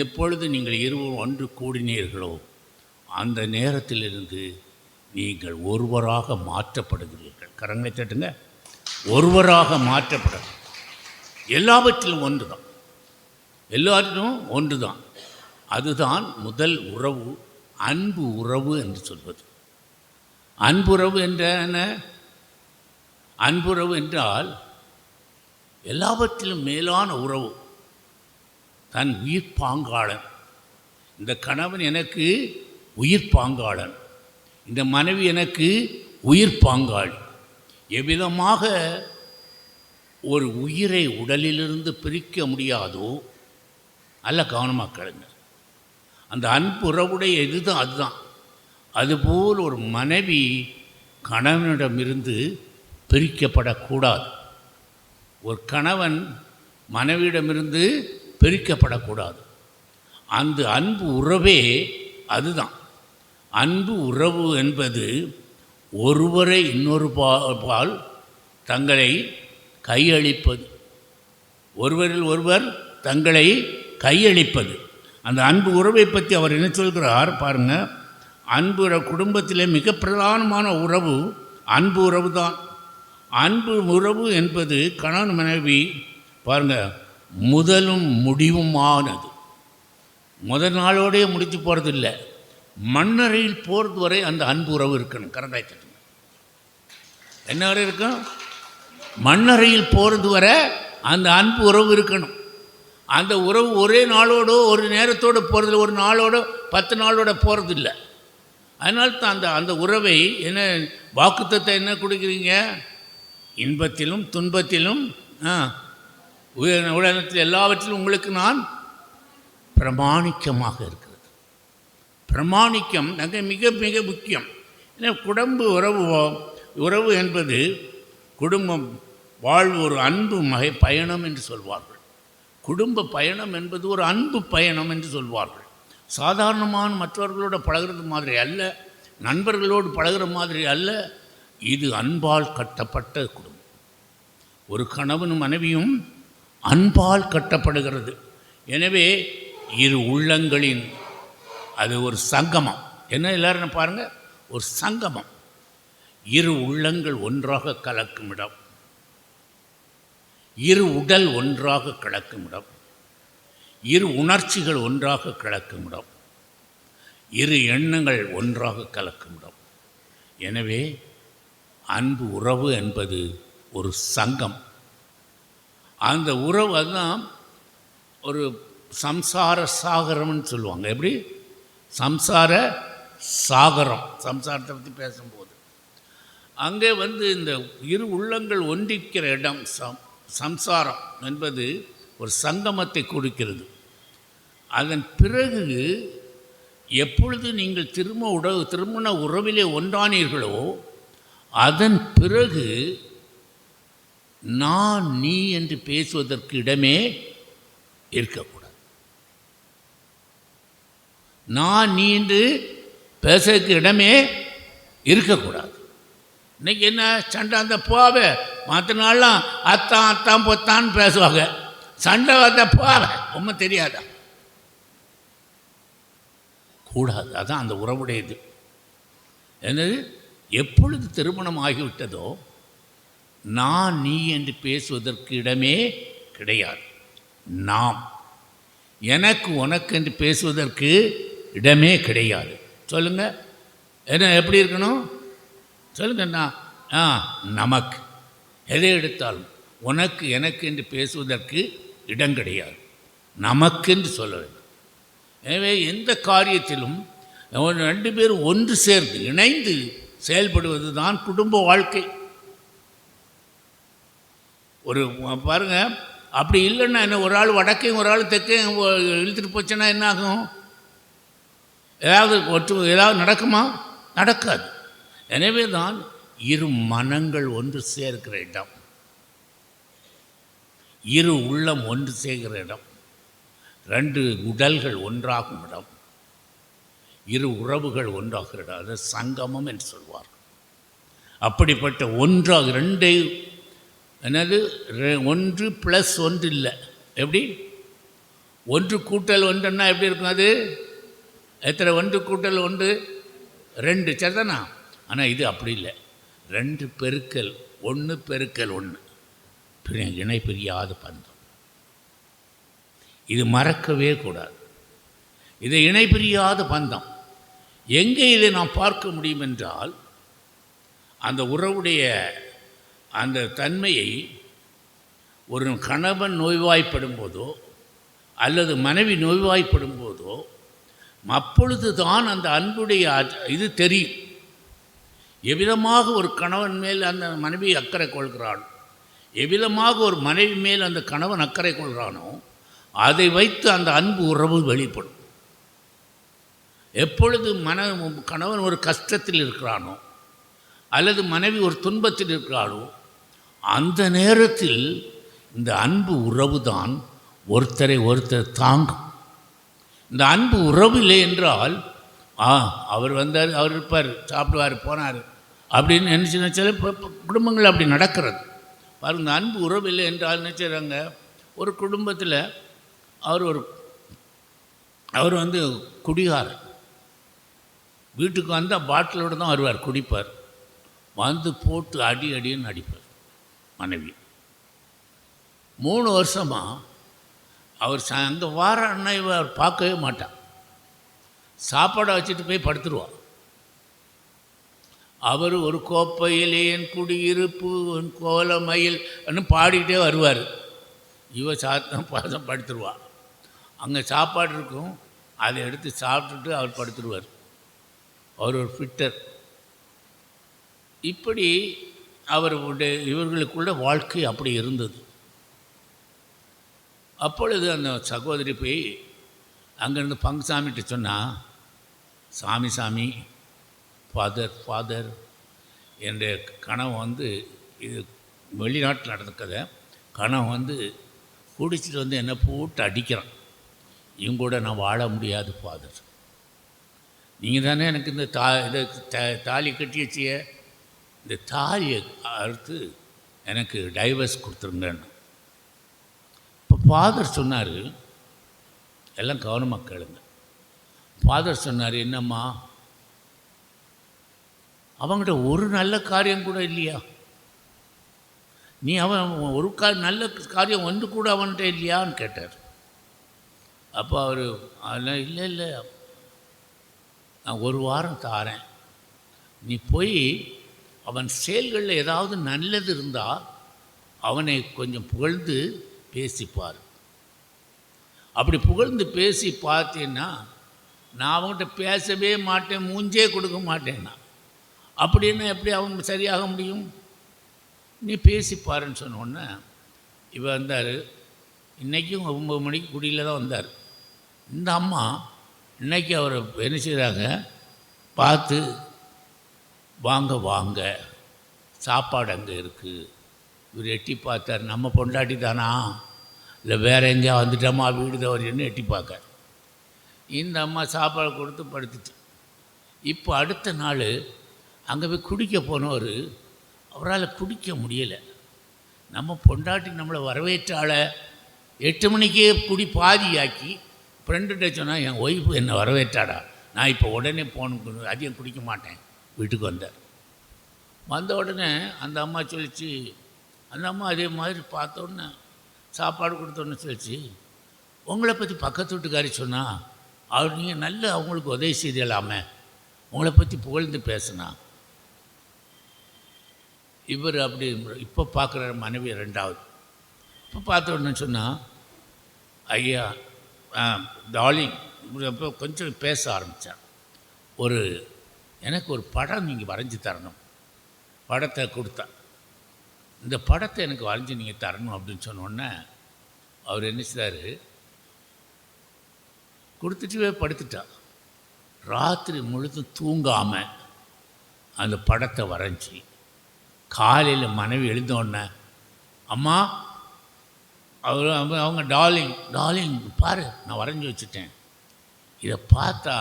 எப்பொழுது நீங்கள் இருவரும் ஒன்று கூடினீர்களோ அந்த நேரத்திலிருந்து நீங்கள் ஒருவராக மாற்றப்படுகிறீர்கள். கரங்களை தட்டுங்க. ஒருவராக மாற்றப்பட எல்லாவற்றிலும் ஒன்று தான், எல்லாத்திலும் ஒன்று தான். அதுதான் முதல் உறவு, அன்பு உறவு என்று சொல்வது. அன்புறவு என்ன? அன்புறவு என்றால் எல்லாவற்றிலும் மேலான உறவு. தன் உயிர் பாங்காளன். இந்த கணவன் எனக்கு உயிர் பாங்காளன், இந்த மனைவி எனக்கு உயிர் பாங்காளி. எவ்விதமாக ஒரு உயிரை உடலிலிருந்து பிரிக்க முடியாதோ, அல்ல கவனமாக கேளுங்க, அந்த அன்புறவுடைய இதுதான் அதுதான். அதுபோல் ஒரு மனைவி கணவனிடமிருந்து பிரிக்கப்படக்கூடாது. ஒரு கணவன் மனைவியிடமிருந்து பிரிக்கப்படக்கூடாது. அந்த அன்பு உறவே அதுதான். அன்பு உறவு என்பது ஒருவரை இன்னொரு பால் தங்களை கையளிப்பது, ஒருவரில் ஒருவர் தங்களை கையளிப்பது. அந்த அன்பு உறவை பற்றி அவர் என்ன சொல்கிறார் பாருங்கள். அன்பு குடும்பத்திலே மிக பிரதானமான உறவு அன்பு உறவு தான். அன்பு உறவு என்பது கணவன் மனைவி பாருங்கள் முதலும் முடிவுமானது. முதல் நாளோடய முடித்து போகிறது இல்லை, மண்ணறையில் போகிறது வரை அந்த அன்பு உறவு இருக்கணும். கரண்டாய் தட்டுங்க. என்ன வரை இருக்கும்? மண்ணறையில் போகிறது வரை அந்த அன்பு உறவு இருக்கணும். அந்த உறவு ஒரே நாளோடோ ஒரு நேரத்தோடு போகிறதில்ல, ஒரு நாளோட 10 நாளோட போகிறது இல்லை. அதனால்தான் அந்த உறவை என்ன வாக்குத்தத்தை என்ன கொடுக்குறீங்க? இன்பத்திலும் துன்பத்திலும் உலகத்தில் எல்லாவற்றிலும் உங்களுக்கு நான் பிரமாணிக்கமாக இருக்கிறது. பிரமாணிக்கம் அங்கே மிக மிக முக்கியம். ஏன்னா குடும்ப உறவு என்பது குடும்பம் வாழ்வு ஒரு அன்பு பயணம் என்று சொல்வார்கள். குடும்ப பயணம் என்பது ஒரு அன்பு பயணம் என்று சொல்வார்கள். சாதாரணமான மற்றவர்களோடு பழகிறது மாதிரி அல்ல, நண்பர்களோடு பழகிற மாதிரி அல்ல. இது அன்பால் கட்டப்பட்ட குடும்பம். ஒரு கணவனும் மனைவியும் அன்பால் கட்டப்படுகிறது. எனவே இரு உள்ளங்களின் அது ஒரு சங்கமம். என்ன எல்லாரும் பாருங்கள், ஒரு சங்கமம். இரு உள்ளங்கள் ஒன்றாக கலக்கும் இடம், இரு உடல் ஒன்றாக கலக்கும் இடம், இரு உணர்ச்சிகள் ஒன்றாக கலக்கும் இடம், இரு எண்ணங்கள் ஒன்றாக கலக்கும் இடம். எனவே அன்பு உறவு என்பது ஒரு சங்கம். அந்த உறவு அதுதான் ஒரு சம்சார சாகரம்னு சொல்லுவாங்க. எப்படி? சம்சார சாகரம். சம்சாரத்தை பற்றி பேசும்போது அங்கே இந்த இரு உள்ளங்கள் ஒன்றிக்கிற இடம் சம்சாரம் என்பது ஒரு சங்கமத்தை கொடுக்கிறது. அதன் பிறகு எப்பொழுது நீங்கள் திருமண உறவிலே ஒன்றானீர்களோ அதன் பிறகு நான் நீ என்று பேசுவதற்கு இடமே இருக்கக்கூடாது. நான் நீ என்று பேசுவதற்கு இடமே இருக்கக்கூடாது. இன்னைக்கு என்ன சண்டை? அந்த போவே மற்ற நாள்லாம் அத்தான் அத்தான் பொத்தான்னு பேசுவாங்க. சண்டை வந்த போவே ஒன்றும் தெரியாதா? கூடாது. அதான் அந்த உறவுடையது. என்னது? எப்பொழுது திருமணம் ஆகிவிட்டதோ நான் நீ என்று பேசுவதற்கு இடமே கிடையாது. நாம் எனக்கு உனக்கு என்று பேசுவதற்கு இடமே கிடையாது. சொல்லுங்க, என்ன எப்படி இருக்கணும் சொல்லுங்கண்ணா? நமக்கு எதை எடுத்தாலும் உனக்கு எனக்கு என்று பேசுவதற்கு இடம் கிடையாது. நமக்கென்று சொல்ல வேண்டும். எனவே எந்த காரியத்திலும் ரெண்டு பேரும் ஒன்று சேர்ந்து இணைந்து செயல்படுவது தான் குடும்ப வாழ்க்கை. ஒரு பாருங்க, அப்படி இல்லைன்னா என்ன, ஒரு ஆள் வடக்கையும் ஒரு ஆள் தெற்கையும் இழுத்துட்டு போச்சுன்னா என்ன ஆகும்? ஏதாவது நடக்குமா? நடக்காது. எனவே தான் இரு மனங்கள் ஒன்று சேர்க்கிற இடம், இரு உள்ளம் ஒன்று சேர்க்கிற இடம், ரெண்டு உடல்கள் ஒன்றாகும் இடம், இரு உறவுகள் ஒன்றாகிற இடம். அது சங்கமம் என்று சொல்வார். அப்படிப்பட்ட ஒன்றாக ரெண்டை என்னது? ஒன்று ப்ளஸ் ஒன்று இல்லை. எப்படி? ஒன்று கூட்டல் ஒன்றுன்னா எப்படி இருக்கும்? அது எத்தனை? ஒன்று கூட்டல் ஒன்று ரெண்டு, சரிதானா? ஆனால் இது அப்படி இல்லை. ரெண்டு பெருக்கல் ஒன்று பெருக்கல் ஒன்று, இணை பிரியாத பந்தம். இது மறக்கவே கூடாது. இது இணை பிரியாத பந்தம். எங்கே இதை நாம் பார்க்க முடியும் என்றால், அந்த உறவுடைய அந்த தன்மையை ஒரு கணவன் நோய்வாய்ப்படும் போதோ அல்லது மனைவி நோய்வாய்ப்படும் போதோ அப்பொழுது தான் அந்த அன்புடைய இது தெரியும். எவ்விதமாக ஒரு கணவன் மேல் அந்த மனைவி அக்கறை கொள்கிறாள், எவ்விதமாக ஒரு மனைவி மேல் அந்த கணவன் அக்கறை கொள்கிறானோ அதை வைத்து அந்த அன்பு உறவு வெளிப்படும். எப்பொழுது கணவன் ஒரு கஷ்டத்தில் இருக்கிறானோ அல்லது மனைவி ஒரு துன்பத்தில் இருக்கிறாளோ அந்த நேரத்தில் இந்த அன்பு உறவு தான் ஒருத்தரை ஒருத்தர் தாங்கும். இந்த அன்பு உறவு இல்லை என்றால் அவர் வந்தார், அவர் இருப்பார், சாப்பிடுவார், போனார் அப்படின்னு நினச்சி சில குடும்பங்கள் அப்படி நடக்கிறது. பாருங்க, இந்த அன்பு உறவு இல்லை என்றால் நினச்சிடுறாங்க. ஒரு குடும்பத்தில் அவர் வந்து குடிகாரர். வீட்டுக்கு வந்தால் பாட்டிலோடு தான் வருவார், குடிப்பார். வந்து போட்டு அடின்னு அடிப்பார் மனைவி. 3 வருஷமாக அவர் அங்கே வார அண்ணன் அவர் பார்க்கவே மாட்டார். சாப்பாடை வச்சுட்டு போய் படுத்துருவார். அவர் ஒரு கோப்பையிலே என் குடியிருப்பு என் கோலமயில் பாடிக்கிட்டே வருவார். சாத்தம் பாசம் படுத்துருவார். அங்கே சாப்பாடு இருக்கும், அதை எடுத்து சாப்பிட்டுட்டு அவர் படுத்துருவார். அவர் ஒரு ஃபிட்டர். இப்படி இவர்களுக்குள்ள வாழ்க்கை அப்படி இருந்தது. அப்பொழுது அந்த சகோதரி போய் அங்கேருந்து பங்குசாமிகிட்ட சொன்னால், சாமி ஃபாதர் என்ற கணவன் வந்து, இது வெளிநாட்டில் நடந்த கதை, கணவன் வந்து குடிச்சிட்டு வந்து என்னை போட்டு அடிக்கிறான். இவங்க கூட நான் வாழ முடியாது ஃபாதர். நீங்கள் தானே எனக்கு இந்த தாலி கட்டி வச்சிய, இந்த தாலியை அறுத்து எனக்கு டைவர்ஸ் கொடுத்துருங்கன்னு. இப்போ ஃபாதர் சொன்னார், எல்லாம் கவனமாக கேளுங்க. ஃபாதர் சொன்னார், என்னம்மா அவங்ககிட்ட ஒரு நல்ல காரியம் கூட இல்லையா? நீ அவன் ஒரு நல்ல காரியம் ஒன்று கூட அவன்கிட்ட இல்லையான்னு கேட்டார். அப்போ அவர் அதெல்லாம் இல்லை, நான் 1 வாரம் தாரேன், நீ போய் அவன் செயல்களில் ஏதாவது நல்லது இருந்தால் அவனை கொஞ்சம் புகழ்ந்து பேசிப்பார். அப்படி புகழ்ந்து பேசி பார்த்தேன்னா நான் அவங்ககிட்ட பேசவே மாட்டேன், மூஞ்சே கொடுக்க மாட்டேன்னா, அப்படின்னா எப்படி அவங்க சரியாக முடியும்? நீ பேசிப்பாருன்னு சொன்னோன்னே இவன் வந்தார். இன்றைக்கும் 9 மணிக்கு குடியில் தான் வந்தார். இந்த அம்மா இன்றைக்கி அவரை என்ன செய்கிறாங்க, பார்த்து வாங்க சாப்பாடு அங்கே இருக்குது. இவர் எட்டி பார்த்தார், நம்ம பொண்டாட்டி தானா இல்லை வேறு எங்கேயா வந்துட்டோமா வீடு தவறின்னு எட்டி பார்க்க. இந்த அம்மா சாப்பாடு கொடுத்து படுத்துச்சு. இப்போ அடுத்த நாள் அங்கே போய் குடிக்க போனவர் அவரால் குடிக்க முடியலை. நம்ம பொண்டாட்டி நம்மளை வரவேற்றால 8 மணிக்கே குடி பாதியாக்கி ஃப்ரெண்டுகிட்ட சொன்னால் என் ஒய்ஃபு என்னை வரவேற்றாடா, நான் இப்போ உடனே போகணும், அதிகம் குடிக்க மாட்டேன். வீட்டுக்கு வந்த உடனே அந்த அம்மா சொல்லிச்சு, அந்த அம்மா அதே மாதிரி பார்த்தோன்னே சாப்பாடு கொடுத்தோன்னு சொல்லிச்சு, உங்களை பற்றி பக்கத்து வீட்டுக்காரி சொன்னால் அவர் நீங்கள் நல்ல அவங்களுக்கு உதவி செய்யலாமே, உங்களை பற்றி புகழ்ந்து பேசுனா. இவர் அப்படி இப்போ பார்க்குற மனைவி 2வது. இப்போ பார்த்தோன்னு சொன்னால், ஐயா டார்லிங் அப்போ கொஞ்சம் பேச ஆரம்பித்தார். எனக்கு ஒரு படம் நீங்கள் வரைஞ்சி தரணும். படத்தை கொடுத்தா, இந்த படத்தை எனக்கு வரைஞ்சி நீங்கள் தரணும் அப்படின்னு சொன்னோடனே அவர் என்ன செய்தார், கொடுத்துட்டுவே படுத்துட்டா. ராத்திரி முழுதும் தூங்காமல் அந்த படத்தை வரைஞ்சி காலையில் மனைவி எழுந்தோடனே, அம்மா அவங்க டார்லிங் பாரு நான் வரைஞ்சி வச்சுட்டேன். இதை பார்த்தா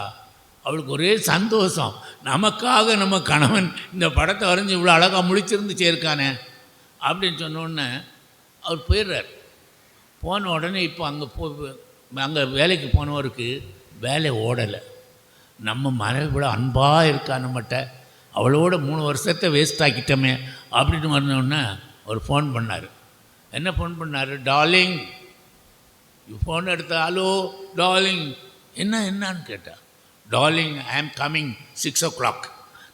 அவளுக்கு ஒரே சந்தோஷம், நமக்காக நம்ம கணவன் இந்த படத்தை வரைஞ்சி இவ்வளோ அழகாக முழிச்சிருந்துச்சே இருக்கானே அப்படின்னு சொன்னோடனே அவர் போயிடுறார். போன உடனே இப்போ அங்கே வேலைக்கு போனவருக்கு வேலை ஓடலை. நம்ம மனைவி இவ்வளோ அன்பாக இருக்கா நம்மகிட்ட, அவளோட 3 வருஷத்தை வேஸ்ட் ஆக்கிட்டோமே அப்படின்னு வந்தோடனே அவர் ஃபோன் பண்ணார். என்ன ஃபோன் பண்ணார், டார்லிங். ஃபோன் எடுத்த, ஹலோ டார்லிங், என்னான்னு கேட்டால், டார்லிங் ஐ ஆம் கம்மிங் 6 o'clock,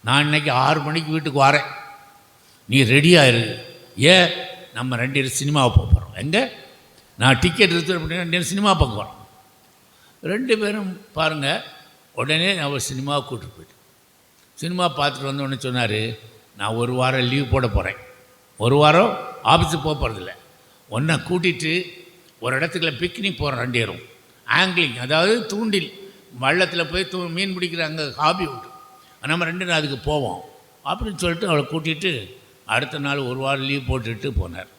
நான் இன்றைக்கி 6 மணிக்கு வீட்டுக்கு வரேன், நீ ரெடியாக இரு. ஏன், நம்ம 2 பேரும் சினிமாவை போக போகிறோம். எங்கே, நான் டிக்கெட் ரிசர்வ் பண்ணி 2 பேரும் சினிமா பார்க்க போகிறோம். 2 பேரும் பாருங்கள், உடனே அவர் சினிமாவை கூப்பிட்டு போயிட்டு சினிமா பார்த்துட்டு வந்தோடனே சொன்னார், நான் 1 வாரம் லீவ் போட போகிறேன், 1 வாரம் ஆஃபீஸுக்கு போக போகிறதில்ல, ஒன்றை கூட்டிகிட்டு ஒரு இடத்துக்குள்ள பிக்னிக் போகிறோம் 2 பேரும். ஆங்கிலிங், அதாவது தூண்டில் வள்ளத்தில் போய் மீன் பிடிக்கிற அங்கே ஹாபி உண்டு, நம்ம 2 பேரும் அதுக்கு போவோம் அப்படின்னு சொல்லிட்டு அவளை கூட்டிகிட்டு அடுத்த நாள் 1 வாரம் லீவ் போட்டுட்டு போனார்.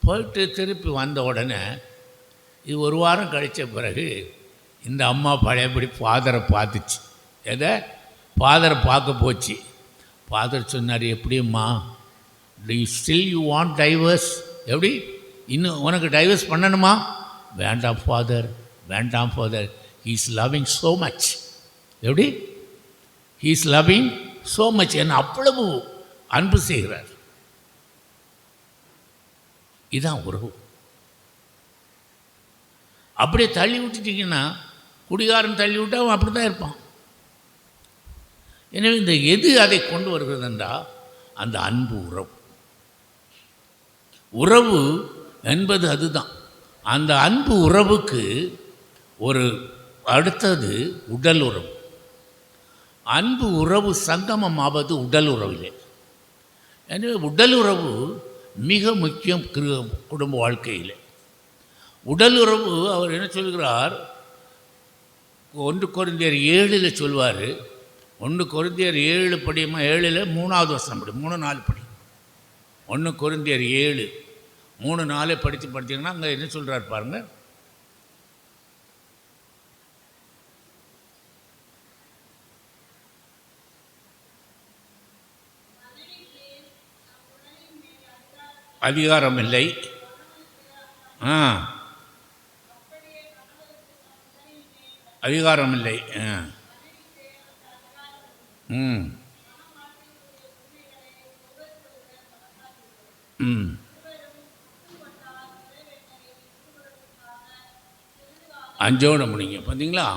போயிட்டு திருப்பி வந்த உடனே இது 1 வாரம் கழித்த பிறகு இந்த அம்மா பழையபடி ஃபாதரை பார்த்துச்சு. எதை, ஃபாதரை பார்க்க போச்சு. ஃபாதர் சொன்னார், எப்படிம்மா, யூ வாண்ட் டைவர்ஸ், எப்படி இன்னும் உனக்கு டைவர்ஸ் பண்ணணுமா? வேண்டாம் ஃபாதர், வேண்டாம் father, he is loving so much. எப்படி, he is loving so much, என்ன அவ்வளவு அன்பு செய்கிறார். இதுதான் உறவு. அப்படியே தள்ளி விட்டுட்டிங்கன்னா, குடிகாரன் தள்ளி விட்டு அவன் அப்படி தான் இருப்பான். எனவே இந்த எது அதை கொண்டு வருகிறது என்றால் அந்த அன்பு உறவு. உறவு என்பது அதுதான். அந்த அன்பு உறவுக்கு ஒரு அடுத்தது உடல் உறவு. அன்பு உறவு சங்கமமாவது உடல் உறவிலே. எனவே உடல் உறவு மிக முக்கியம் குடும்ப வாழ்க்கையில். உடல் உறவு அவர் என்ன சொல்கிறார், 1 கொரிந்தியர் 7 சொல்வார். 1 கொரிந்தியர் 7 படியுமா, 7 3வது வசனம் படி, 3-4 படி. 1 கொரிந்தியர் 7 3-4 படித்தீங்கன்னா அங்கே என்ன சொல்கிறார் பாருங்கள். அதிகாரம் இல்லை. அதிகாரம் இல்லை. அஞ்சோட முடிங்க. பார்த்தீங்களா,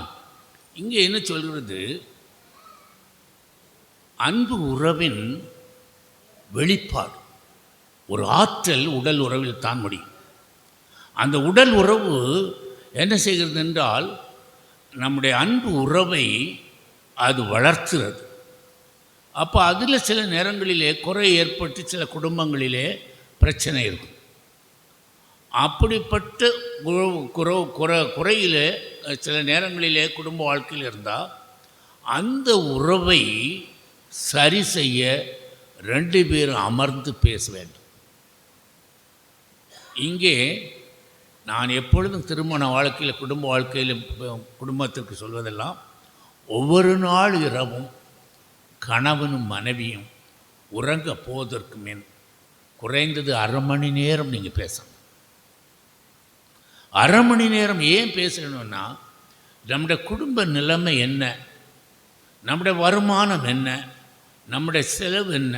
இங்கே என்ன சொல்கிறது, அன்பு உறவின் வெளிப்பாடு. ஒரு ஆற்றல் உடல் உறவில் தான் முடியும். அந்த உடல் உறவு என்ன செய்கிறது என்றால் நம்முடைய அன்பு உறவை அது வளர்த்துறது. அப்போ அதில் சில நேரங்களிலே குறை ஏற்பட்டு சில குடும்பங்களிலே பிரச்சனை இருக்கும். அப்படிப்பட்ட குறையிலே சில நேரங்களிலே குடும்ப வாழ்க்கையில் இருந்தால் அந்த உறவை சரி செய்ய 2 பேரும் அமர்ந்து பேச வேண்டும். இங்கே நான் எப்பொழுதும் திருமண வாழ்க்கையில் குடும்ப வாழ்க்கையில் குடும்பத்திற்கு சொல்வதெல்லாம், ஒவ்வொரு நாள் இரவும் கணவனும் மனைவியும் உறங்க போவதற்கு முன் குறைந்தது அரை மணி நேரம் நீங்கள் பேசணும். அரை மணி நேரம் ஏன் பேசணும்னா, நம்முடைய குடும்ப நிலைமை என்ன, நம்முடைய வருமானம் என்ன, நம்முடைய செலவு என்ன,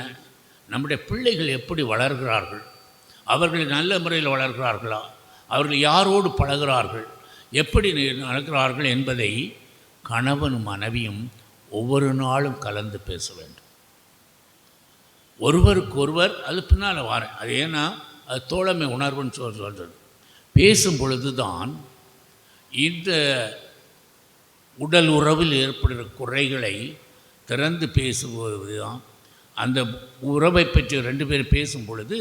நம்முடைய பிள்ளைகள் எப்படி வளர்கிறார்கள், அவர்கள் நல்ல முறையில் வளர்கிறார்களா, அவர்கள் யாரோடு பழகிறார்கள், எப்படி நடக்கிறார்கள் என்பதை கணவனும் மனைவியும் ஒவ்வொரு நாளும் கலந்து பேச வேண்டும். ஒருவருக்கொருவர் அது பின்னால் வரேன், அது ஏன்னா அது தோழமை உணர்வுன்னு சொல்கிறது. பேசும் பொழுது தான் இந்த உடல் உறவில் ஏற்படுகிற குறைகளை திறந்து பேசுவது தான். அந்த உறவை பற்றி ரெண்டு பேரும் பேசும் பொழுது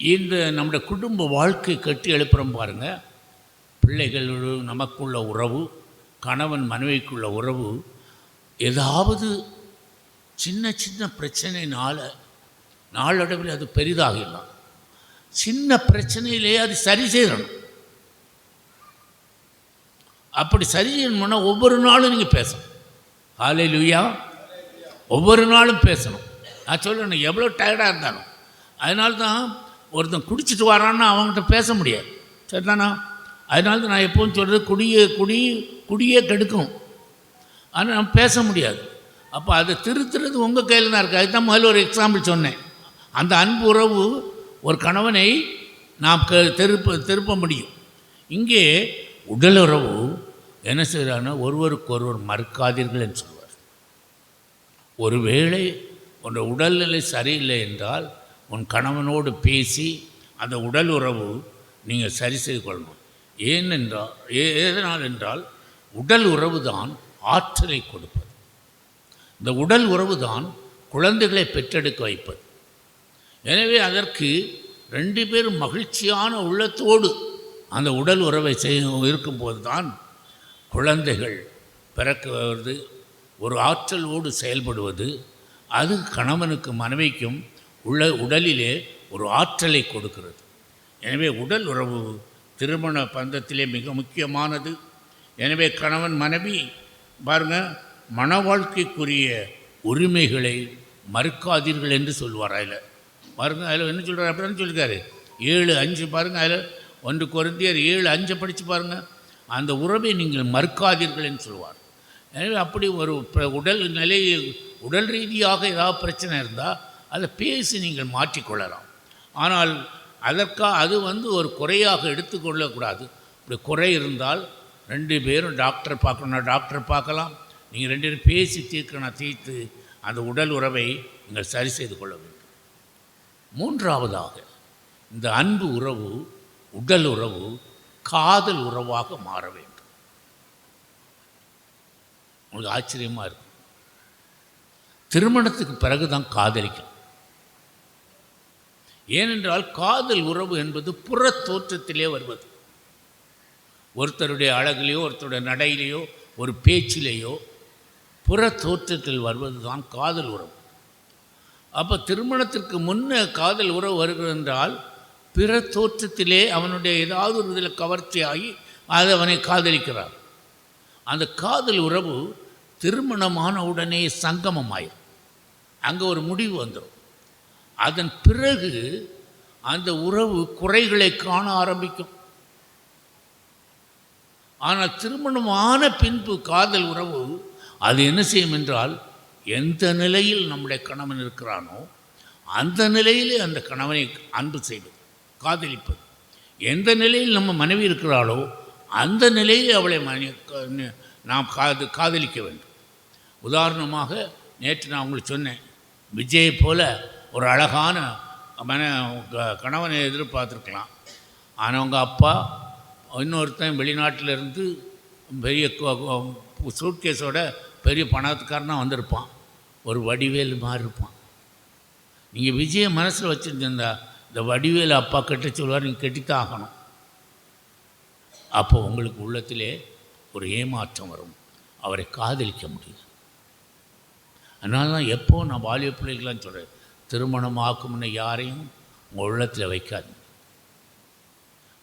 இந்த நம்முடைய குடும்ப வாழ்க்கை கட்டி எழுப்புகிறோம் பாருங்கள். பிள்ளைகள் நமக்குள்ள உறவு, கணவன் மனைவிக்குள்ள உறவு, ஏதாவது சின்ன சின்ன பிரச்சனைனால நாளடைவில் அது பெரிதாகிடலாம். சின்ன பிரச்சனையிலே அது சரி செய்யணும். அப்படி சரி செய்யணும்னா ஒவ்வொரு நாளும் நீங்கள் பேசணும். ஹல்லேலூயா. ஒவ்வொரு நாளும் பேசணும். நான் சொல்லணும், எவ்வளோ டயர்டாக இருந்தாலும். அதனால தான் ஒருத்தன் குடிச்சிட்டு வரான்னா அவங்ககிட்ட பேச முடியாது, சரிதானா? அதனால தான் நான் எப்போவும் சொல்கிறது, குடியே கெடுக்கும், ஆனால் நம்ம பேச முடியாது. அப்போ அதை திருத்துறது உங்கள் கையில் தான் இருக்குது. அதுதான் முதல்ல ஒரு எக்ஸாம்பிள் சொன்னேன். அந்த அன்பு உறவு ஒரு கணவனை நாம் திருப்ப முடியும். இங்கே உடல் உறவு என்ன செய்கிறாங்கன்னா, ஒருவருக்கொருவர் மறுக்காதீர்கள் என்று சொல்வார். ஒருவேளை உன் உடல்நிலை சரியில்லை என்றால் உன் கணவனோடு பேசி அந்த உடல் உறவு நீங்கள் சரி செய்து கொள்ளணும். எதனால் என்றால் உடல் உறவு தான் ஆற்றலை கொடுப்பது. இந்த உடல் உறவு தான் குழந்தைகளை பெற்றெடுக்க வைப்பது. எனவே அதற்கு ரெண்டு பேரும் மகிழ்ச்சியான உள்ளத்தோடு அந்த உடல் உறவை இருக்கும்போது தான் குழந்தைகள் பிறக்குவது, ஒரு ஆற்றலோடு செயல்படுவது. அது கணவனுக்கு மனைவிக்கும் உடலிலே ஒரு ஆற்றலை கொடுக்கிறது. எனவே உடல் உறவு திருமண பந்தத்திலே மிக முக்கியமானது. எனவே கணவன் மனைவி பாருங்கள், மன வாழ்க்கைக்குரிய உரிமைகளை மறுக்காதீர்கள் என்று சொல்வார். அதில் பாருங்கள், அதில் என்ன சொல்கிறார் அப்படின்னு சொல்லியிருக்காரு, 7:5 பாருங்கள். அதில் 1 கொரிந்தியர் 7:5 படித்து பாருங்கள். அந்த உறவை நீங்கள் மறுக்காதீர்கள் என்று சொல்வார். எனவே அப்படி ஒரு உடல் ரீதியாக ஏதாவது பிரச்சனை இருந்தால் அதை பேசி நீங்கள் மாற்றிக்கொள்ளலாம். ஆனால் அது ஒரு குறையாக எடுத்துக்கொள்ளக்கூடாது. இப்படி குறை இருந்தால் ரெண்டு பேரும் டாக்டர் பார்க்கணுன்னா டாக்டர் பார்க்கலாம். நீங்கள் ரெண்டு பேரும் பேசி தீர்க்கணும், தீர்த்து அந்த உடல் உறவை நீங்கள் சரி செய்து கொள்ள வேண்டும். மூன்றாவதாக, இந்த அன்பு உறவு, உடல் உறவு காதல் உறவாக மாற வேண்டும். உங்களுக்கு ஆச்சரியமாக இருக்கும். திருமணத்துக்கு பிறகு தான் காதலிக்கும். ஏனென்றால் காதல் உறவு என்பது புற தோற்றத்திலே வருவது. ஒருத்தருடைய அழகிலேயோ, ஒருத்தருடைய நடையிலேயோ, ஒரு பேச்சிலேயோ புற தோற்றத்தில் வருவது தான் காதல் உறவு. அப்போ திருமணத்திற்கு முன்ன காதல் உறவு வருகிறது என்றால் பிற தோற்றத்திலே அவனுடைய ஏதாவது ஒரு இதில் கவர்ச்சியாகி அதை அவனை காதலிக்கிறார். அந்த காதல் உறவு திருமணமான உடனே சங்கமமாயிரும். அங்கே ஒரு முடிவு வந்துடும். அதன் பிறகு அந்த உறவு குறைகளை காண ஆரம்பிக்கும். ஆனால் திருமணமான பின்பு காதல் உறவு அது என்ன செய்யும் என்றால், எந்த நிலையில் நம்முடைய கணவன் இருக்கிறானோ அந்த நிலையிலே அந்த கணவனை அன்பு செய்வது, காதலிப்பது. எந்த நிலையில் நம்ம மனைவி இருக்கிறாளோ அந்த நிலையில் அவளை நாம் காதலிக்க வேண்டும். உதாரணமாக நேற்று நான் உங்களுக்கு சொன்னேன், விஜயை போல ஒரு அழகான கணவனை எதிர்பார்த்துருக்கலாம். ஆனால் அவங்க அப்பா இன்னொருத்தன் வெளிநாட்டிலேருந்து பெரிய சூட்கேஸோட பெரிய பணத்துக்காரனாக வந்திருப்பான். ஒரு வடிவேல் மாதிரி இருப்பான். நீங்கள் விஜயை மனசில் வச்சுருந்தா இந்த வடிவேல் அப்பா கட்ட சொல்வார், நீங்கள் கட்டித்தான் ஆகணும். அப்போ உங்களுக்கு உள்ளத்திலே ஒரு ஏமாற்றம் வரும், அவரை காதலிக்க முடியும். அதனால தான் எப்போ நான் வாலிப பிள்ளைகள்லாம் சொல்கிறேன், திருமணம் ஆக்கும்னு யாரையும் உங்கள் உள்ளத்தில் வைக்காது.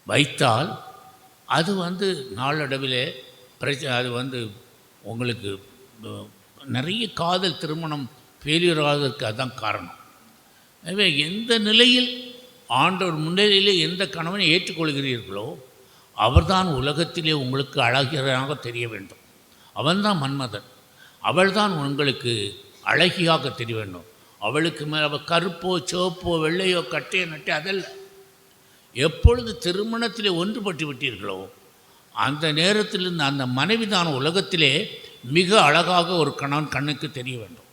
வைத்தால் அது நாளடைவில் அது உங்களுக்கு நிறைய காதல் திருமணம் ஃபெயிலியர் ஆவதற்கு அதுதான் காரணம். எனவே எந்த நிலையில் ஆண்டவர் முன்னிலையிலே எந்த கணவனை ஏற்றுக்கொள்கிறீர்களோ அவர்தான் உலகத்திலே உங்களுக்கு அழகியராக தெரிய வேண்டும். அவன்தான் மன்மதன். அவள்தான் உங்களுக்கு அழகியாக தெரிய வேண்டும். அவளுக்கு மேலே அவள் கருப்போ சிவப்போ வெள்ளையோ கட்டையோ நட்டே அதல்ல. எப்பொழுது திருமணத்திலே ஒன்றுபட்டு விட்டீர்களோ அந்த நேரத்திலிருந்து அந்த மனைவிதான் உலகத்திலே மிக அழகாக ஒரு கணவன் கண்ணுக்கு தெரிய வேண்டும்.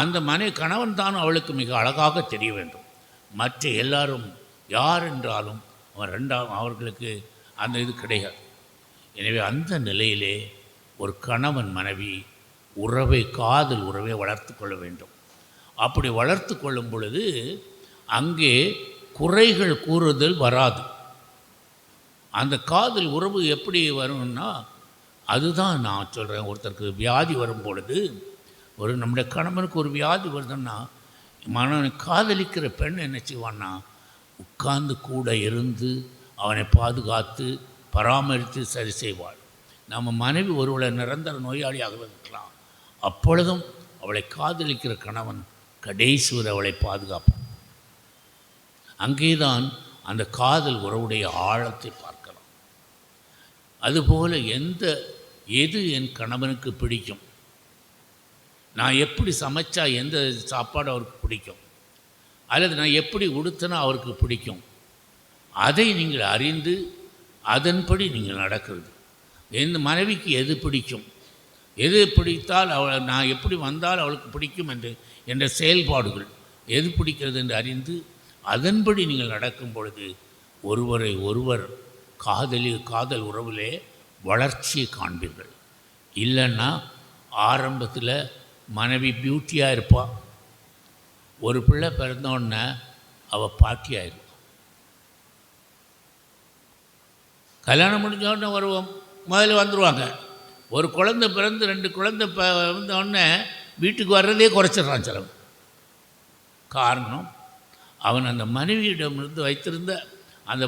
அந்த கணவன் தான் அவளுக்கு மிக அழகாக தெரிய வேண்டும். மற்ற எல்லாரும் யார் என்றாலும் அவர்களுக்கு அந்த இது கிடையாது. எனவே அந்த நிலையிலே ஒரு கணவன் மனைவி உறவை, காதல் உறவை வளர்த்து கொள்ள வேண்டும். அப்படி வளர்த்து கொள்ளும் பொழுது அங்கே குறைகள் கூறுதல் வராது. அந்த காதல் உறவு எப்படி வரும்னா, அதுதான் நான் சொல்கிறேன். ஒருத்தருக்கு வியாதி வரும் பொழுது, நம்முடைய கணவனுக்கு ஒரு வியாதி வருதுன்னா காதலிக்கிற பெண் என்ன செய்வான்னா, உட்கார்ந்து கூட இருந்து அவனை பாதுகாத்து பராமரித்து சரி செய்வாள். நம்ம மனைவி ஒருவளை நிரந்தர நோயாளியாக இருக்கலாம், அப்பொழுதும் அவளை காதலிக்கிற கணவன் கடைசி வரை அவளை பாதுகாப்பான். அங்கேதான் அந்த காதல் உறவுடைய ஆழத்தை பார்க்கலாம். அதுபோல் எது என் கணவனுக்கு பிடிக்கும், நான் எப்படி சமைச்சா எந்த சாப்பாடு அவருக்கு பிடிக்கும், அல்லது நான் எப்படி உடுத்தினா அவருக்கு பிடிக்கும், அதை நீங்கள் அறிந்து அதன்படி நீங்கள் நடக்கிறது. எந்த மனைவிக்கு எது பிடிக்கும், எது பிடித்தால் நான் எப்படி வந்தால் அவளுக்கு பிடிக்கும் என்ற செயல்பாடுகள் எது பிடிக்கிறது என்று அறிந்து அதன்படி நீங்கள் நடக்கும் பொழுது ஒருவரை ஒருவர் காதல் உறவிலே வளர்ச்சியை காண்பீர்கள். இல்லைன்னா ஆரம்பத்தில் மனைவி பியூட்டியாக இருப்பாள், ஒரு பிள்ளை பிறந்தோடனே அவள் பாட்டியாயிருப்பாள். கல்யாணம் முடிஞ்சோடனே முதல்ல வந்துடுவாங்க. ஒரு குழந்தை பிறந்து 2 குழந்தை பிறந்தோடனே வீட்டுக்கு வர்றதே குறைச்சிட்றான் செலவு. காரணம், அவன் அந்த மனைவியிடமிருந்து வைத்திருந்த அந்த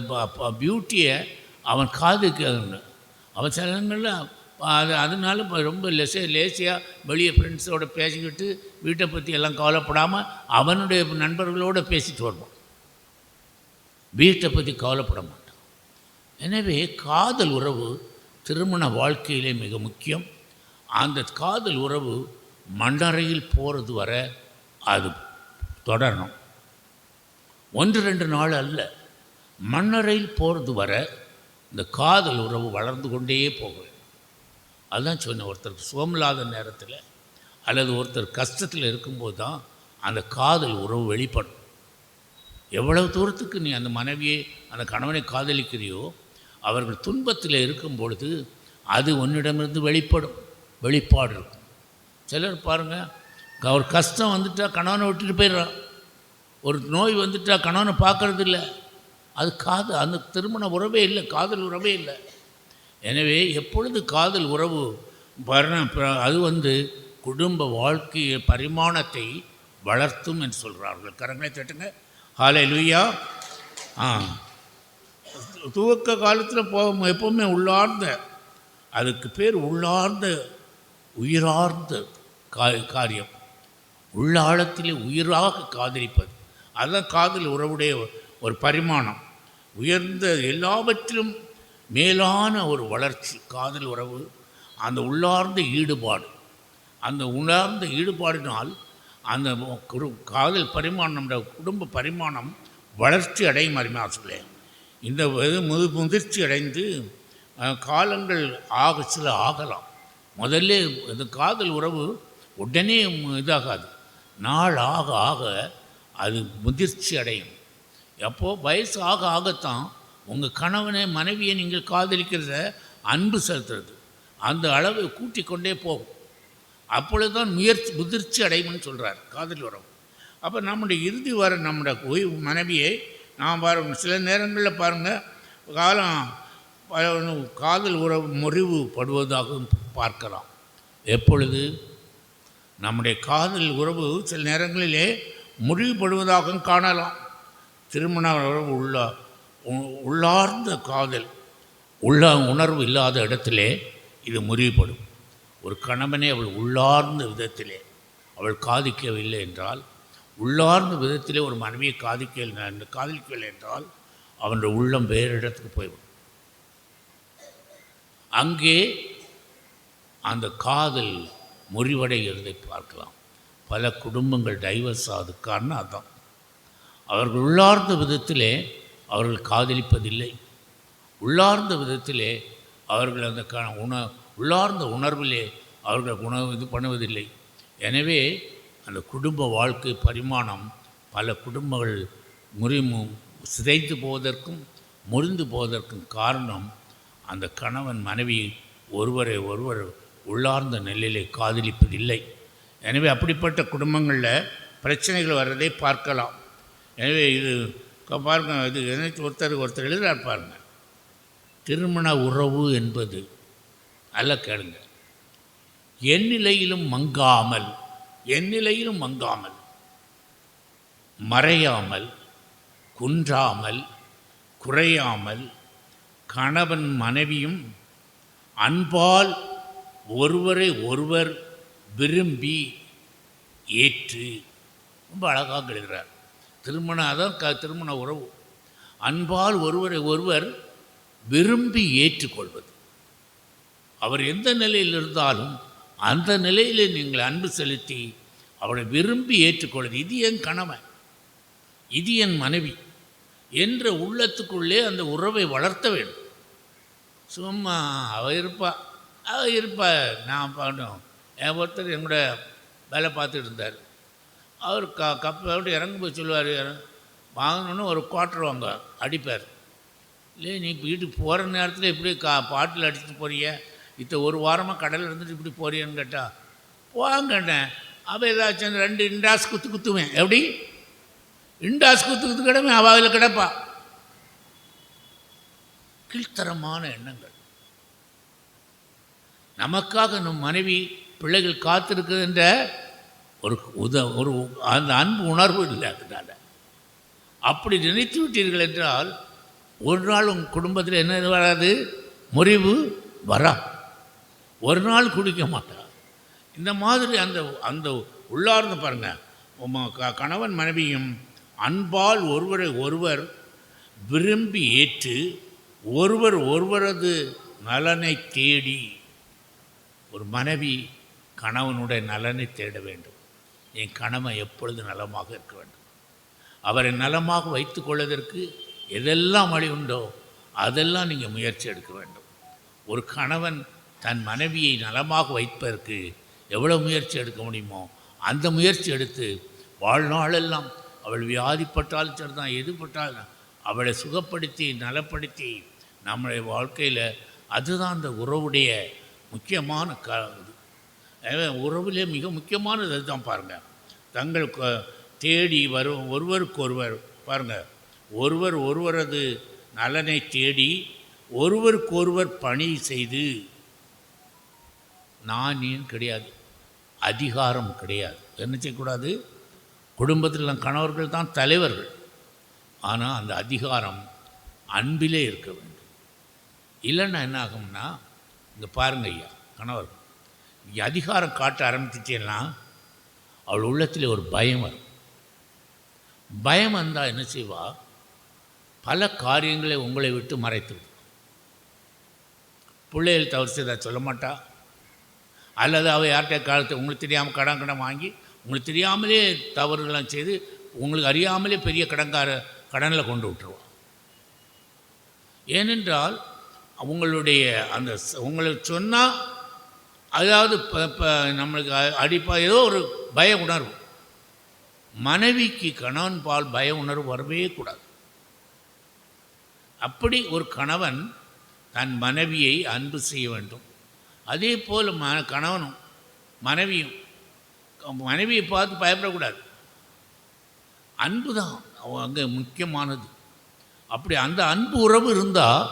பியூட்டியை அவன் காதுக்கு அவன் சில நேரங்களில் அதனால ரொம்ப லேசியாக வெளியே ஃப்ரெண்ட்ஸோடு பேசிக்கிட்டு வீட்டை பற்றி எல்லாம் கவலைப்படாமல் அவனுடைய நண்பர்களோடு பேசிட்டு வருவான், வீட்டை பற்றி கவலைப்பட மாட்டான். எனவே காதல் உறவு திருமண வாழ்க்கையிலே மிக முக்கியம். அந்த காதல் உறவு மண்ணறையில் போகிறது வர அது தொடரணும். 1-2 நாள் அல்ல, மண்ணறையில் போகிறது வர இந்த காதல் உறவு வளர்ந்து கொண்டே போக வேண்டும். அதுதான் சொன்னேன், ஒருத்தருக்கு சுகமில்லாத நேரத்தில் அல்லது ஒருத்தர் கஷ்டத்தில் இருக்கும்போது தான் அந்த காதல் உறவு வெளிப்படும். எவ்வளவு தூரத்துக்கு நீ அந்த மனைவியை அந்த கணவனை காதலிக்கிறியோ அவர்கள் துன்பத்தில் இருக்கும் பொழுது அது உன்னிடமிருந்து வெளிப்பாடு இருக்கும். சிலர் பாருங்கள், ஒரு கஷ்டம் வந்துட்டால் கணவனை விட்டுட்டு போயிடுறான், ஒரு நோய் வந்துட்டால் கணவனை பார்க்கறது இல்லை. அது அந்த திருமண உறவே இல்லை, காதல் உறவே இல்லை. எனவே எப்பொழுது காதல் உறவு அது குடும்ப வாழ்க்கை பரிமாணத்தை வளர்த்தும் என்று சொல்கிறார்கள். கரங்களை தட்டுங்க. ஹல்லேலூயா. துவக்க காலத்தில் எப்போவுமே உள்ளார்ந்த, அதுக்கு பேர் உள்ளார்ந்த உயிரார்ந்த காரியம். உள்ளாழத்திலே உயிராக காதலிப்பது, அதுதான் காதல் உறவுடைய ஒரு பரிமாணம். உயர்ந்த எல்லாவற்றிலும் மேலான ஒரு வளர்ச்சி காதல் உறவு. அந்த உள்ளார்ந்த ஈடுபாடு, அந்த உள்ளார்ந்த ஈடுபாடினால் அந்த காதல் பரிமாணம், நம்முடைய குடும்ப பரிமாணம் வளர்ச்சி அடையும். அருமையாக சொல்லேன், இந்த முதிர்ச்சி அடைந்து காலங்கள் ஆகலாம். முதல்ல இந்த காதல் உறவு உடனே இதாகாது, நாள் ஆக ஆக அது முதிர்ச்சி அடையும். அப்போது வயசு ஆகத்தான் உங்கள் கணவனை மனைவியை நீங்கள் காதலிக்கிறத அன்பு செலுத்துறது அந்த அளவை கூட்டி கொண்டே போகும். அப்பொழுது தான் முதிர்ச்சி அடையும்னு சொல்கிறார் காதல் உறவு. அப்போ நம்முடைய இறுதி வர நம்முடைய மனைவியை நாம் சில நேரங்களில் பாருங்கள், காதல் உறவு முறிவுபடுவதாகவும் பார்க்கலாம். எப்பொழுது நம்முடைய காதல் உறவு சில நேரங்களிலே முறிவுபடுவதாகவும் காணலாம். திருமண உறவு உள்ளார்ந்த காதல் உணர்வு இல்லாத இடத்திலே இது முறிவுபடும். ஒரு கணவனை அவள் உள்ளார்ந்த விதத்திலே அவள் காதிக்கவில்லை என்றால், உள்ளார்ந்த விதத்திலே ஒரு மனைவியை காதலிக்கவில்லை என்றால் அவனுடைய உள்ளம் வேறு இடத்துக்கு போய்விடும். அங்கே அந்த காதல் முறிவடைகிறதை பார்க்கலாம். பல குடும்பங்கள் டைவர்ஸ் ஆகுது. காரணம் அதுதான். அவர்கள் உள்ளார்ந்த விதத்திலே அவர்கள் காதலிப்பதில்லை. உள்ளார்ந்த விதத்திலே அவர்கள் அந்த உள்ளார்ந்த உணர்விலே அவர்கள் இது பண்ணுவதில்லை. எனவே அந்த குடும்ப வாழ்க்கை பரிமாணம் பல குடும்பங்கள் சிதைத்து போவதற்கும் முறிந்து போவதற்கும் காரணம் அந்த கணவன் மனைவி ஒருவரை ஒருவர் உள்ளார்ந்த நிலையிலே காதலிப்பதில்லை. எனவே அப்படிப்பட்ட குடும்பங்களில் பிரச்சனைகள் வர்றதை பார்க்கலாம். எனவே இது பாருங்க, இது ஒருத்தர் எழுதுறார் பாருங்க. திருமண உறவு என்பது அல்ல, கேளுங்க, எந்நிலையிலும் மங்காமல் மறையாமல் குன்றாமல் குறையாமல் கணவன் மனைவியும் அன்பால் ஒருவரை ஒருவர் விரும்பி ஏற்று, ரொம்ப அழகாக எழுதுகிறார். திருமண உறவு அன்பால் ஒருவரை ஒருவர் விரும்பி ஏற்றுக்கொள்வது. அவர் எந்த நிலையில் இருந்தாலும் அந்த நிலையிலே நீங்கள் அன்பு செலுத்தி அவரை விரும்பி ஏற்றுக்கொள்வது. இது என் கணவன், இது என் மனைவி என்ற உள்ளத்துக்குள்ளே அந்த உறவை வளர்த்த வேண்டும். சும்மா அவள் இருப்பா நான் பாடும். ஒருத்தர் எங்களோட வேலை பார்த்துட்டு இருந்தார். அவர் கப்பை விட்டு இறங்கும் போய் சொல்லுவார், வாங்கணுன்னு ஒரு குவார்ட்டர் வாங்க அடிப்பார். இல்லை, நீ வீட்டுக்கு போகிற நேரத்தில் இப்படி பாட்டில் அடிச்சுட்டு போறிய, ஒரு வாரமாக கடலில் இருந்துட்டு இப்படி போறியன்னு கேட்டால் போங்கண்ணேன். அவள் ஏதாச்சும் 2 இண்டாஸ் குத்துவேன். எப்படி இண்டாஸ் குத்து கிடமே அவள் கிடப்பா. கீழ்த்தரமான எண்ணங்கள். நமக்காக நம் மனைவி பிள்ளைகள் காத்திருக்குதுன்ற ஒரு அந்த அன்பு உணர்வு இல்லை. அதனால அப்படி நினைத்து விட்டீர்கள் என்றால் ஒரு நாள் உங்கள் குடும்பத்தில் என்ன வராது, முறிவு வரா. ஒரு நாள் குடிக்க மாட்டா. இந்த மாதிரி அந்த உள்ளார்ந்து பாருங்கள், கணவன் மனைவியும் அன்பால் ஒருவரை ஒருவர் விரும்பி ஏற்று ஒருவரது நலனை தேடி. ஒரு மனைவி கணவனுடைய நலனை தேட வேண்டும். என் கணவன் எப்பொழுது நலமாக இருக்க வேண்டும், அவரை நலமாக வைத்து கொள்வதற்கு எதெல்லாம் வழி உண்டோ அதெல்லாம் நீங்கள் முயற்சி எடுக்க வேண்டும். ஒரு கணவன் தன் மனைவியை நலமாக வைப்பதற்கு எவ்வளோ முயற்சி எடுக்க முடியுமோ அந்த முயற்சி எடுத்து வாழ்நாளெல்லாம் அவள் வியாதிப்பட்டாலும் சரிதான், எதுப்பட்டாலும் அவளை சுகப்படுத்தி நலப்படுத்தி நம்முடைய வாழ்க்கையில், அதுதான் அந்த உறவுடைய முக்கியமான இது. உறவுலே மிக முக்கியமானது அதுதான். பாருங்கள், தங்கள் தேடி வரும் ஒருவருக்கொருவர் பாருங்கள், ஒருவரது நலனை தேடி ஒருவருக்கொருவர் பணி செய்து. நான் கிடையாது, அதிகாரம் கிடையாது. என்ன செய்யக்கூடாது? குடும்பத்தில் கணவர்கள் தான் தலைவர்கள். ஆனால் அந்த அதிகாரம் அன்பிலே இருக்க வேண்டும். இல்லைன்னா என்ன ஆகும்னா, இங்கே பாருங்க ஐயா, கணவர்கள் இங்கே அதிகாரம் காட்ட ஆரம்பிச்சிட்டேன்னா அவள் உள்ளத்தில் ஒரு பயம் வரும். பயம் வந்தால் என்ன செய்வா? பல காரியங்களை உங்களை விட்டு மறைத்து விடும். பிள்ளைகள் தவறு செய்தால் சொல்ல மாட்டா, அல்லது அவள் யார்கிட்ட காலத்தை உங்களுக்கு தெரியாமல் கடன் வாங்கி உங்களுக்கு தெரியாமலே தவறுகள்லாம் செய்து உங்களுக்கு அறியாமலே பெரிய கடனில் கொண்டு விட்டுருவான். ஏனென்றால் அவங்களுடைய அந்த உங்களுக்கு சொன்னால் அதாவது நம்மளுக்கு அடிப்பா ஏதோ ஒரு பய உணர்வு. மனைவிக்கு கணவன் பால் பய உணர்வு வரவே கூடாது. அப்படி ஒரு கணவன் தன் மனைவியை அன்பு செய்ய வேண்டும். அதே போல் கணவனும் மனைவியும் மனைவியை பார்த்து பயப்படக்கூடாது. அன்பு தான் அங்கே முக்கியமானது. அப்படி அந்த அன்பு உறவு இருந்தால்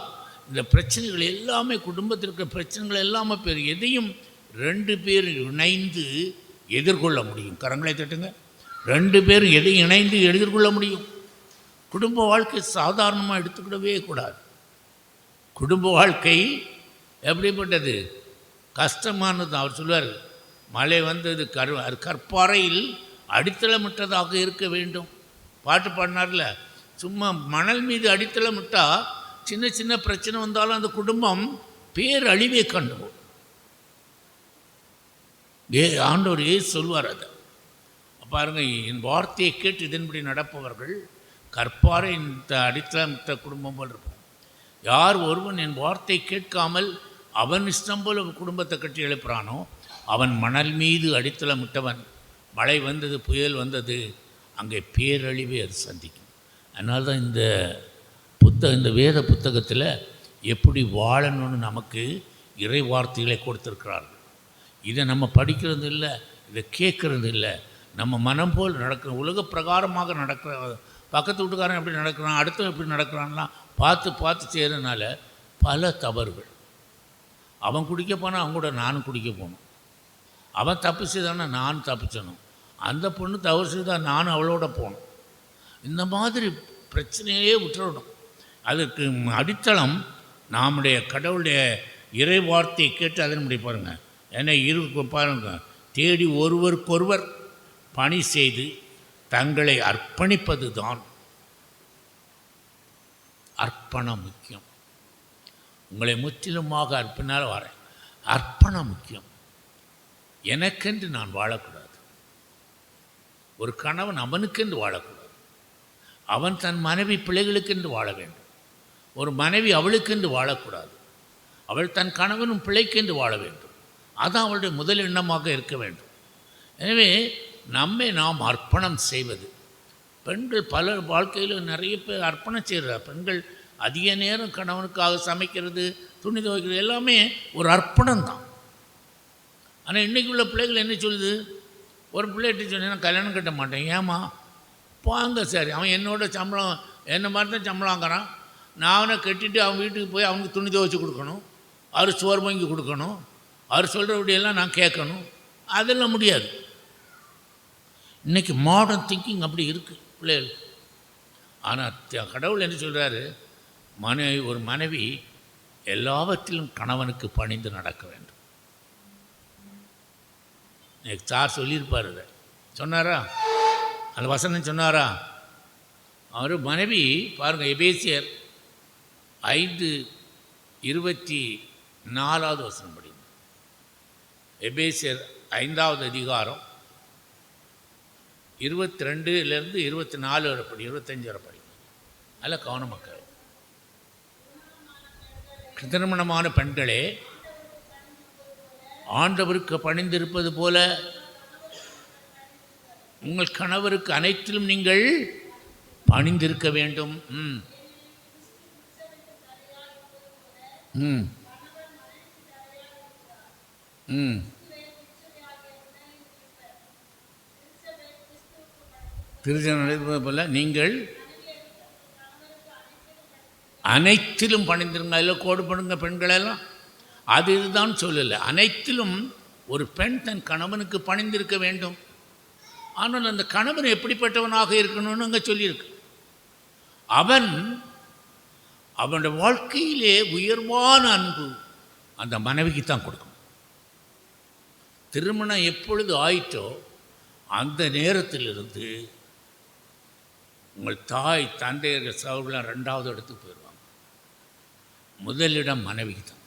இந்த பிரச்சனைகள் எல்லாமே, குடும்பத்தில் இருக்கிற பிரச்சனைகள் எல்லாமே எதையும் 2 பேர் இணைந்து எதிர்கொள்ள முடியும். கரங்களை தட்டுங்க. 2 பேர் எதையும் இணைந்து எதிர்கொள்ள முடியும். குடும்ப வாழ்க்கை சாதாரணமாக எடுத்துக்கிடவே கூடாது. குடும்ப வாழ்க்கை எப்படிப்பட்டது? கஷ்டமானது. அவர் சொல்லுவார், மழை வந்தது கற்பாறையில் அடித்தளமிட்டதாக இருக்க வேண்டும். பாட்டு பாடினார்ல, சும்மா மணல் மீது அடித்தளமிட்டால் சின்ன சின்ன பிரச்சனை வந்தாலும் அந்த குடும்பம் பேரழிவை கண்டு ஆண்டவர் சொல்வார். அதை பாருங்க, என் வார்த்தையை கேட்டு இதன்படி நடப்பவர்கள் கற்பாறை இந்த அடித்தளமிட்ட குடும்பம் போல் இருப்போம். யார் ஒருவன் என் வார்த்தை கேட்காமல் அவன் இஷ்டம் போல் குடும்பத்தை கட்டி எழுப்புறானோ அவன் மணல் மீது அடித்தளமிட்டவன். மழை வந்தது, புயல் வந்தது, அங்கே பேரழிவை அது சந்திக்கும். அதனால தான் இந்த வேத புத்தகத்தில் எப்படி வாழணும்னு நமக்கு இறை வார்த்தைகளை கொடுத்துருக்கிறார்கள். இதை நம்ம படிக்கிறது இல்லை, இதை கேட்குறது இல்லை. நம்ம மனம் போல் நடக்கிற உலக பிரகாரமாக நடக்கிற, பக்கத்து வீட்டுக்காரன் எப்படி நடக்கிறான், அடுத்தவன் எப்படி நடக்கிறான்லாம் பார்த்து செய்கிறதுனால பல தவறுகள். அவன் குடிக்க போனால் அவங்க கூட நானும் குடிக்க போகணும். அவன் தப்பு செய்தானா நானும் தப்பிச்சணும். அந்த பொண்ணு தவறு செய்தால் நானும் அவளோட போகணும். இந்த மாதிரி பிரச்சனையே விட்டுறணும். அதுக்கு அடித்தளம் நம்முடைய கடவுளுடைய இறை வார்த்தையை கேட்டு அதன்படி பாருங்கள். ஏன்னா பாருங்கள், தேடி ஒருவருக்கொருவர் பணி செய்து தங்களை அர்ப்பணிப்பது தான். அர்ப்பணம் முக்கியம். உங்களை முற்றிலுமாக அர்ப்பணால் வரேன். அர்ப்பணம் முக்கியம். எனக்கென்று நான் வாழக்கூடாது. ஒரு கணவன் அவனுக்கென்று வாழக்கூடாது. அவன் தன் மனைவி பிள்ளைகளுக்கென்று வாழ வேண்டும். ஒரு மனைவி அவளுக்கென்று வாழக்கூடாது. அவள் தன் கணவனும் பிள்ளைக்கென்று வாழ வேண்டும். அதுதான் அவளுடைய முதல் எண்ணமாக இருக்க வேண்டும். எனவே நாம் அர்ப்பணம் செய்வது. பெண்கள் பலர் வாழ்க்கையில் நிறைய பேர் அர்ப்பணம் செய்கிறார். பெண்கள் அதிக நேரம் கணவனுக்காக சமைக்கிறது, துணி துவைக்கிறது எல்லாமே ஒரு அர்ப்பணம் தான். ஆனால் இன்றைக்கி உள்ள பிள்ளைகள் என்ன சொல்லுது? ஒரு பிள்ளைகிட்ட சொன்னேன், கல்யாணம் கட்ட மாட்டேன். ஏமா? போங்க, சரி, அவன் என்னோட சம்பளம் என்ன மாதிரி தான் சம்பளம் வாங்குறான். நான் அவனை கட்டிட்டு அவன் வீட்டுக்கு போய் அவனுக்கு துணி துவைச்சி கொடுக்கணும், அவர் சோறு வாங்கி கொடுக்கணும், அவர் சொல்கிறபடியெல்லாம் நான் கேட்கணும். அதெல்லாம் முடியாது. இன்றைக்கி மாடர்ன் திங்கிங் அப்படி இருக்குது பிள்ளைகளுக்கு. ஆனால் கடவுள் என்ன சொல்கிறாரு? ஒரு மனைவி எல்லாவற்றிலும் கணவனுக்கு பணிந்து நடக்க வேண்டும். சார் சொல்லியிருப்பார். இதை சொன்னாரா? அந்த வசனம் சொன்னாரா? அவர் மனைவி பாருங்கள், எபேசியர் 5:24 வசனம் படிங்க. எபேசியர் 5வது அதிகாரம் 22லேருந்து 24 வரை படி, 25 வரை படிங்க. அதில் கவனமாக. திருமணமான பெண்களே, ஆண்டவருக்கு பணிந்திருப்பது போல உங்கள் கணவருக்கு அனைத்திலும் நீங்கள் பணிந்திருக்க வேண்டும். திருச்சனம் நடப்பது போல நீங்கள் அனைத்திலும் பணிந்திருங்க. அதில் கோடு பண்ணுங்க பெண்களெல்லாம். அது இதுதான் சொல்லலை. அனைத்திலும் ஒரு பெண் தன் கணவனுக்கு பணிந்திருக்க வேண்டும். ஆனால் அந்த கணவன் எப்படிப்பட்டவனாக இருக்கணும்னு அங்கே சொல்லியிருக்கு. அவனுடைய வாழ்க்கையிலே உயர்வான அன்பு அந்த மனைவிக்கு தான் கொடுக்கணும். திருமணம் எப்பொழுது ஆயிட்டோ அந்த நேரத்திலிருந்து உங்கள் தாய் தந்தையர்கள் சவர்களாம் 2வது இடத்துக்கு போயிடுவாங்க. முதலிடம் மனைவிக்கு தான்.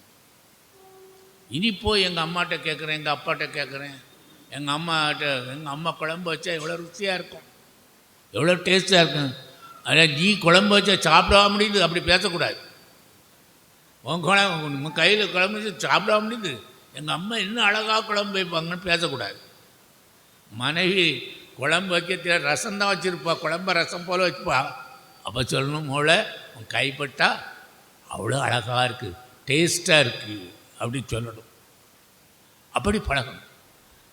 இனி போய் எங்கள் அம்மாட்ட கேட்குறேன், எங்கள் அப்பாட்ட கேட்குறேன், எங்கள் அம்மா குழம்பு வச்சா எவ்வளோ ருசியாக இருக்கும், எவ்வளோ டேஸ்ட்டாக இருக்கும். அதான் நீ குழம்பு வச்சா சாப்பிட முடியுது, அப்படி பேசக்கூடாது. உன் கையில் குழம்பு வச்சு சாப்பிட முடியுது, எங்கள் அம்மா இன்னும் அழகாக குழம்பு வைப்பாங்கன்னு பேசக்கூடாது. மனைவி குழம்பு வைக்க ரசம் தான் வச்சுருப்பா, குழம்ப ரசம் போல் வச்சுப்பா. அப்போ சொல்லணும், மோளை உன் கைப்பட்டா அவ்வளோ அழகாக இருக்குது, டேஸ்ட்டாக இருக்குது அப்படின்னு சொல்லணும். அப்படி பழகணும்.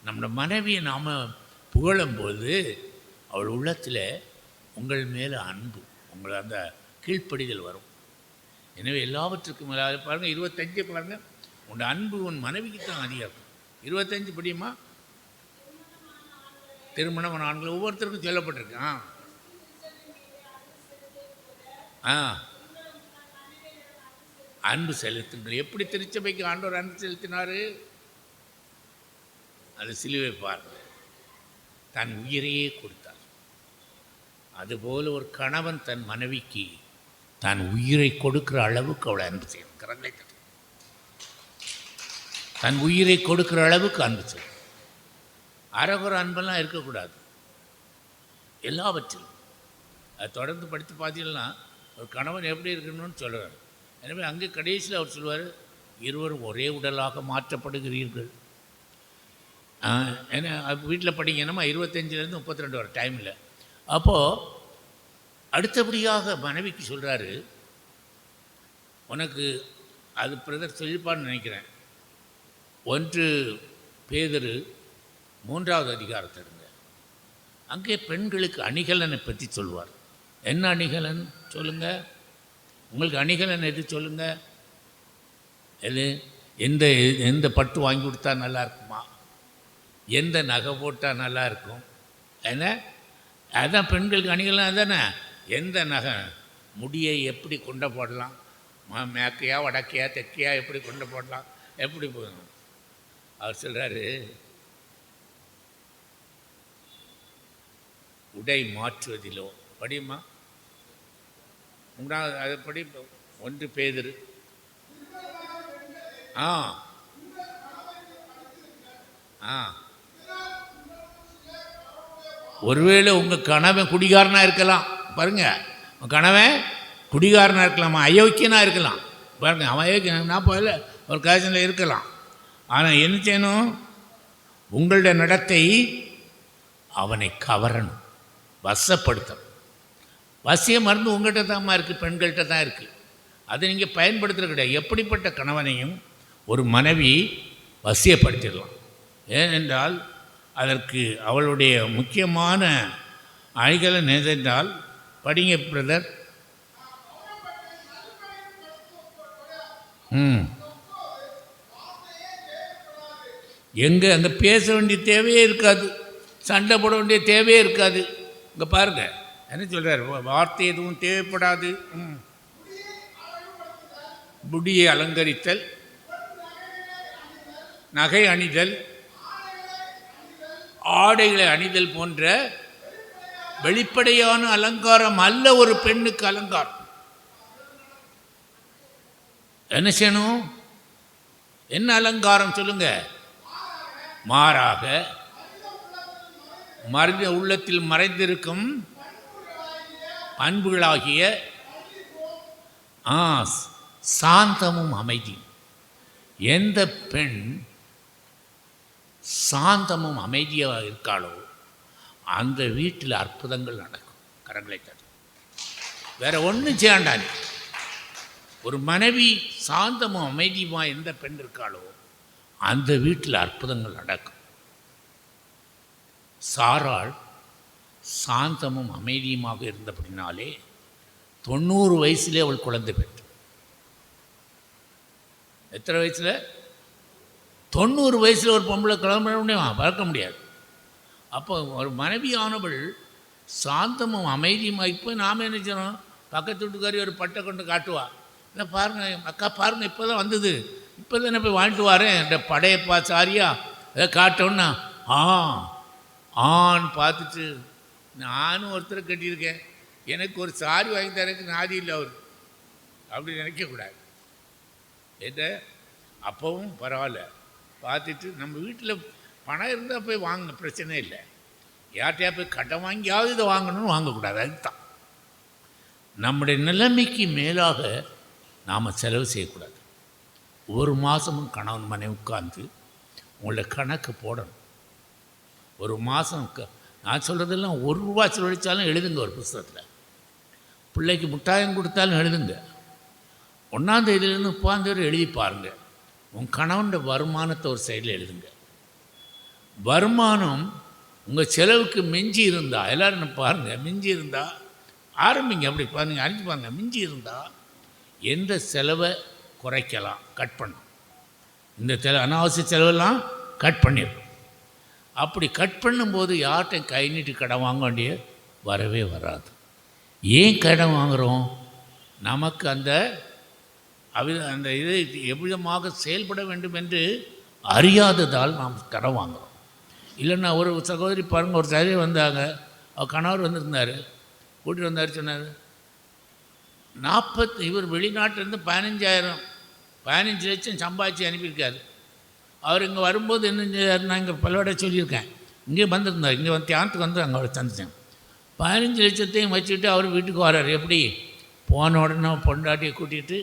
நம்மளோட மனைவியை நாம் புகழும்போது அவள் உள்ளத்தில் உங்கள் மேலே அன்பு, உங்களை அந்த கீழ்ப்படிதல் வரும். எனவே எல்லாவற்றுக்கும் பாருங்கள், 25 பாருங்கள், உன் அன்பு உன் மனைவிக்கு தான் அதிகம். 25 படியுமா? திருமணமான ஆண்கள் ஒவ்வொருத்தருக்கும் சொல்லப்பட்டிருக்கு. அன்பு செலுத்துங்கள். எப்படி திருச்சபைக்கு ஆண்டவர் அன்பு செலுத்தினார்? அந்த சிலுவை பாருங்கள், தன் உயிரையே கொடுத்தார். அதுபோல் ஒரு கணவன் தன் மனைவிக்கு தன் உயிரை கொடுக்கிற அளவுக்கு அவளை அன்பு செய்யணும். கரங்களை தட்டி. தன் உயிரை கொடுக்கிற அளவுக்கு அன்பு செய்யணும். அறகுற அன்பெல்லாம் இருக்கக்கூடாது. எல்லாவற்றிலும் அது தொடர்ந்து படித்து பார்த்தீங்கன்னா ஒரு கணவன் எப்படி இருக்கணும்னு சொல்கிறார். எனவே அங்கே கடைசியில் அவர் சொல்லுவார், இருவரும் ஒரே உடலாக மாற்றப்படுகிறீர்கள். ஏன்னா வீட்டில் படிங்கன்னா 25லேருந்து 32 வர டைமில். அப்போது அடுத்தபடியாக மனைவிக்கு சொல்கிறாரு, உனக்கு அது பிரதர் சொல்லிப்பான்னு நினைக்கிறேன், 1 பேதுரு 3வது அதிகாரத்தில் இருங்க. அங்கே பெண்களுக்கு அணிகலனை பற்றி சொல்வார். என்ன அணிகலன் சொல்லுங்கள், உங்களுக்கு அணிகலன் எது சொல்லுங்கள். எது எந்த எந்த பட்டு வாங்கி கொடுத்தா நல்லா இருக்குமா, எந்த நகை போட்டால் நல்லா இருக்கும். ஏன்னா அதுதான் பெண்களுக்கு அணிகலன். அதுதானே எந்த நகை, முடியை எப்படி கொண்டை போடலாம், மேக்கையா வடக்கையா தெற்கையா எப்படி கொண்டை போடலாம், எப்படி போகணும். அவர் சொல்கிறாரு, உடை மாற்றுவதிலோ படியுமா 3வது அது படி 1 பேதுரு. ஒருவேளை உங்கள் கணவன் குடிகாரனாக இருக்கலாம். பாருங்கள், உங்கள் கணவன் குடிகாரனாக இருக்கலாம், அயோக்கியனாக இருக்கலாம். பாருங்கள், அவன் அயோக்கியன் நான் போகல ஒரு காலத்தில் இருக்கலாம். ஆனால் என்ன செய்யணும், உங்களுடைய நடத்தை அவனை கவரணும், வசப்படுத்தணும். வசிய மருந்து உங்கள்கிட்ட தான்மா இருக்குது, பெண்கள்கிட்ட தான் இருக்குது. அதை நீங்கள் பயன்படுத்துகிற கிடையாது. எப்படிப்பட்ட கணவனையும் ஒரு மனைவி வசியப்படுத்திடலாம். ஏனென்றால் அதற்கு அவளுடைய முக்கியமான அணிகலன் எதென்றால், படிங்க பிரதர். எங்கே அங்கே பேச வேண்டிய தேவையே இருக்காது, சண்டை போட வேண்டிய தேவையே இருக்காது. இங்கே பாருங்கள் என்ன சொல்கிறார், வார்த்தை எதுவும் தேவைப்படாது. முடியை அலங்கரித்தல், நகை அணிதல், ஆடைகளை அணிதல் போன்ற வெளிப்படையான அலங்காரம் அல்ல ஒரு பெண்ணுக்கு அலங்காரம். என்ன செய்யணும், என்ன அலங்காரம் சொல்லுங்க. மாறாக மனித உள்ளத்தில் மறைந்திருக்கும் பண்புகளாகிய சாந்தமும் அமைதியும். எந்த பெண் சாந்தமும் அமைதியாக இருக்காளோ அந்த வீட்டில் அற்புதங்கள் நடக்கும். கரங்களை தட்டு. வேற ஒன்றும் செய்யாண்டான். ஒரு மனைவி சாந்தமும் அமைதியுமா எந்த பெண் இருக்காளோ அந்த வீட்டில் அற்புதங்கள் நடக்கும். சாராள் சாந்தமும் அமைதியுமாக இருந்தபடினாலே 90 வயசுலேயே அவள் குழந்தை பெற்றாள். எத்தனை வயசில்? 90 வயசில் ஒரு பொம்பளை கிளம்ப முடியும், வளர்க்க முடியாது. அப்போ ஒரு மனைவியானவள் சாந்தமும் அமைதியுமாக. இப்போ நாம் என்ன செய்யணும், பக்கத்து வீட்டுக்காரி ஒரு பட்டை கொண்டு காட்டுவா, இல்லை பாருங்கள் அக்கா பாருங்கள் இப்போ தான் வந்தது, இப்போ தானே போய் வாங்கிட்டு வரேன், இந்த படையப்பா சாரியா அதை காட்டோன்னா ஆன்னு பார்த்துட்டு, நானும் ஒருத்தரை கட்டியிருக்கேன், எனக்கு ஒரு சாரி வாங்கி தரக்கு நாதி இல்லை அவர், அப்படி நினைக்கக்கூடாது. என்ன அப்பவும் பரவாயில்ல பார்த்துட்டு, நம்ம வீட்டில் பணம் இருந்தால் போய் வாங்க, பிரச்சனை இல்லை. யார்கிட்டையா போய் கடன் வாங்கியாவது இதை வாங்கணும்னு வாங்கக்கூடாது. அதுதான் நம்முடைய நிலைமைக்கு மேலாக நாம் செலவு செய்யக்கூடாது. ஒரு மாதமும் கணவன் மனைவி உட்கார்ந்து உங்களோட கணக்கு போடணும். ஒரு மாதம் நான் சொல்கிறதெல்லாம் ₹1 செலவழித்தாலும் எழுதுங்க. ஒரு புத்தகத்தில் பிள்ளைக்கு முட்டாயம் கொடுத்தாலும் எழுதுங்க. 1ஆம் தேதியிலேருந்து 30ஆம் தேதி எழுதி பாருங்கள். உங்கள் கணவனோட வருமானத்தை ஒரு சைடில் எழுதுங்க. வருமானம் உங்கள் செலவுக்கு மிஞ்சி இருந்தால், எல்லோரும் பாருங்கள், மிஞ்சி இருந்தால் ஆரம்பிங்க. அப்படி பாருங்கள், அறிஞ்சு பாருங்கள். மிஞ்சி இருந்தால் எந்த செலவை குறைக்கலாம், கட் பண்ணணும். இந்த அனாவசிய செலவெல்லாம் கட் பண்ணிடணும். அப்படி கட் பண்ணும்போது யார்கிட்டையும் கை நீட்டி கடன் வாங்க வேண்டிய வரவே வராது. ஏன் கடன் வாங்குகிறோம்? நமக்கு அந்த இதை எவ்விதமாக செயல்பட வேண்டும் என்று அறியாததால் நாம் கடன் வாங்குகிறோம். இல்லைன்னா ஒரு சகோதரி பாருங்கள், ஒரு சரி வந்தாங்க, அவர் கணவர் வந்திருந்தார், கூட்டிகிட்டு வந்தார், சொன்னார் இவர் வெளிநாட்டிலேருந்து 15 லட்சம் சம்பாதிச்சு அனுப்பியிருக்காரு. அவர் இங்கே வரும்போது என்ன செஞ்சார், நான் இங்கே பலவடை சொல்லியிருக்கேன், இங்கே வந்திருந்தார், இங்கே வந்து தியானத்துக்கு வந்து அங்கே அவரை சந்தித்தேன். 15 லட்சத்தையும் வச்சுக்கிட்டு அவர் வீட்டுக்கு வர்றார். எப்படி போன உடனே பொண்டாட்டியை கூட்டிகிட்டு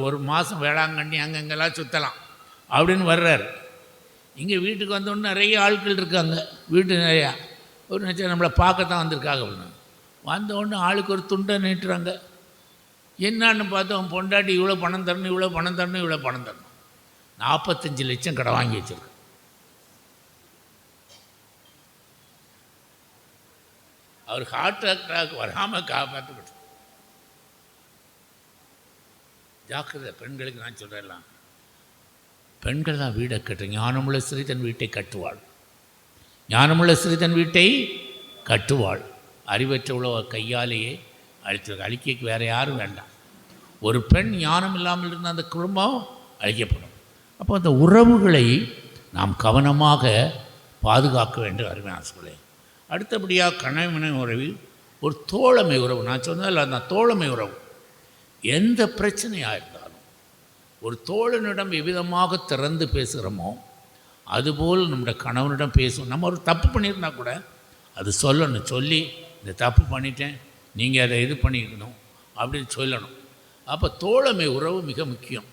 ஒரு மாதம் வேளாங்கண்ணி அங்கங்கெல்லாம் சுற்றலாம் அப்படின்னு வர்றாரு. இங்கே வீட்டுக்கு வந்தோடனே நிறைய ஆட்கள் இருக்காங்க, வீட்டு நிறையா ஒரு நினச்சா நம்மளை பார்க்கத்தான் வந்திருக்காங்க அப்படின்னு. வந்தோடனே ஆளுக்கு ஒரு துண்டை நீட்டுறாங்க. என்னான்னு பார்த்தா அவன் பொண்டாட்டி இவ்வளோ பணம் தரணும், இவ்வளோ பணம் தரணும், இவ்வளோ பணம் தரணும். 45 லட்சம் கடை வாங்கி வச்சிருக்கு. அவர் ஹார்ட் அட்டாக் வராமல் காப்பாற்றப்பட்டு. ஜாக்கிரதை பெண்களுக்கு நான் சொல்கிறேன், பெண்கள் தான் வீடை கட்டு. ஞானமுள்ள ஸ்திரீ தன் வீட்டை கட்டுவாள், ஞானமுள்ள ஸ்திரீ தன் வீட்டை கட்டுவாள். அறிவற்ற உள்ள கையாலேயே அழிக்க வேறு யாரும் வேண்டாம். ஒரு பெண் ஞானம் இல்லாமல் இருந்த அந்த குடும்பம் அழிக்கப்படும். அப்போ அந்த உறவுகளை நாம் கவனமாக பாதுகாக்க வேண்டும். அருமையான சொல்லே. அடுத்தபடியாக கணவனை உறவில் ஒரு தோழமை உறவு. நான் சொன்னதில்ல, அந்த தோழமை உறவு எந்த பிரச்சனையாக இருந்தாலும் ஒரு தோழனிடம் எவ்விதமாக திறந்து பேசுகிறோமோ அதுபோல் நம்முடைய கணவனிடம் பேசுவோம். நம்ம ஒரு தப்பு பண்ணியிருந்தா கூட அது சொல்லணும், சொல்லி இந்த தப்பு பண்ணிட்டேன், நீங்கள் அதை இது பண்ணிக்கணும் அப்படின்னு சொல்லணும். அப்போ தோழமை உறவு மிக முக்கியம்.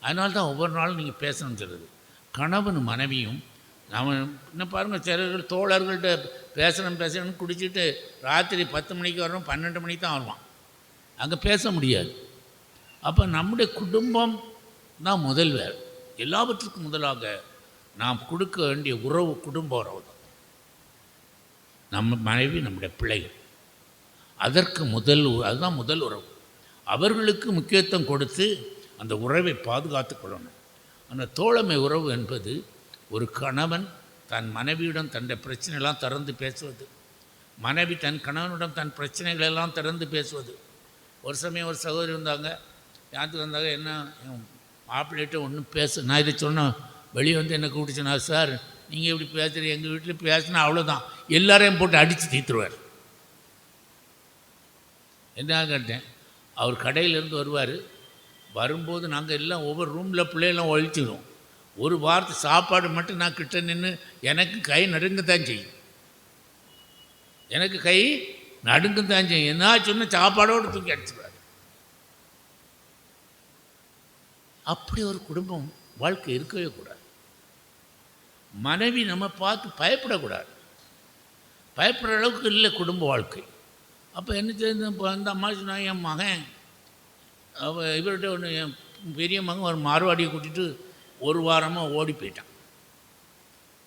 அதனால தான் ஒவ்வொரு நாளும் நீங்கள் பேசணும்னு சொல்லுது. கணவன் மனைவியும் நம்ம இன்னும் பாருங்கள், சிலர்கள் தோழர்கள்ட்ட பேசணும்னு குடிச்சிட்டு ராத்திரி 10 மணிக்கு வரணும், 12 மணிக்கு தான் வருவான், அங்கே பேச முடியாது. அப்போ நம்முடைய குடும்பம் தான் முதல் வேறு. எல்லாவற்றுக்கும் முதலாக நாம் கொடுக்க வேண்டிய உறவு குடும்ப உறவு தான். நம்ம மனைவி, நம்முடைய பிள்ளைகள், அதற்கு அதுதான் முதல் உறவு. அவர்களுக்கு முக்கியத்துவம் கொடுத்து அந்த உறவை பாதுகாத்து கொள்ளணும். அந்த தோழமை உறவு என்பது ஒரு கணவன் தன் மனைவியிடம் தன்னுடைய பிரச்சனையெல்லாம் திறந்து பேசுவது, மனைவி தன் கணவனிடம் தன் பிரச்சனைகளெல்லாம் திறந்து பேசுவது. ஒரு சமயம் ஒரு சகோதரி வந்தாங்க, யாருக்கு வந்தாங்க, என்ன மாப்பிள்ளைகிட்ட ஒன்றும் நான் இதை சொன்னேன், வெளியே வந்து என்ன கூப்பிட்டு சொன்னார், சார் நீங்கள் இப்படி பேசுகிறீங்க, எங்கள் வீட்டில் பேசினா அவ்வளோதான், எல்லாரையும் போட்டு அடித்து தீர்த்துருவார். என்ன கேட்டேன், அவர் கடையிலேருந்து வரும்போது நாங்கள் எல்லாம் ஒவ்வொரு ரூமில் பிள்ளையெல்லாம் ஒழிச்சிடுவோம். ஒரு வாரத்து சாப்பாடு மட்டும் நான் கிட்ட நின்று எனக்கு கை நடுங்கத்தான் செய்யும், எனக்கு கை நடுங்கத்தான் செய்யும். என்ன சொன்ன சாப்பாடோடு தூக்கி அடிச்சுடுவார். அப்படி ஒரு குடும்பம் வாழ்க்கை இருக்கவே கூடாது. மனைவி நம்ம பார்த்து பயப்படக்கூடாது, பயப்படுற அளவுக்கு இல்லை குடும்ப வாழ்க்கை. அப்போ என்ன செய்ய, இப்போ அந்த அம்மா சொன்னா, என் மகன் இவர்கிட்ட ஒன்று, என் பெரிய மகன் ஒரு மார்வாடியை கூட்டிகிட்டு ஒரு வாரமாக ஓடி போயிட்டான்.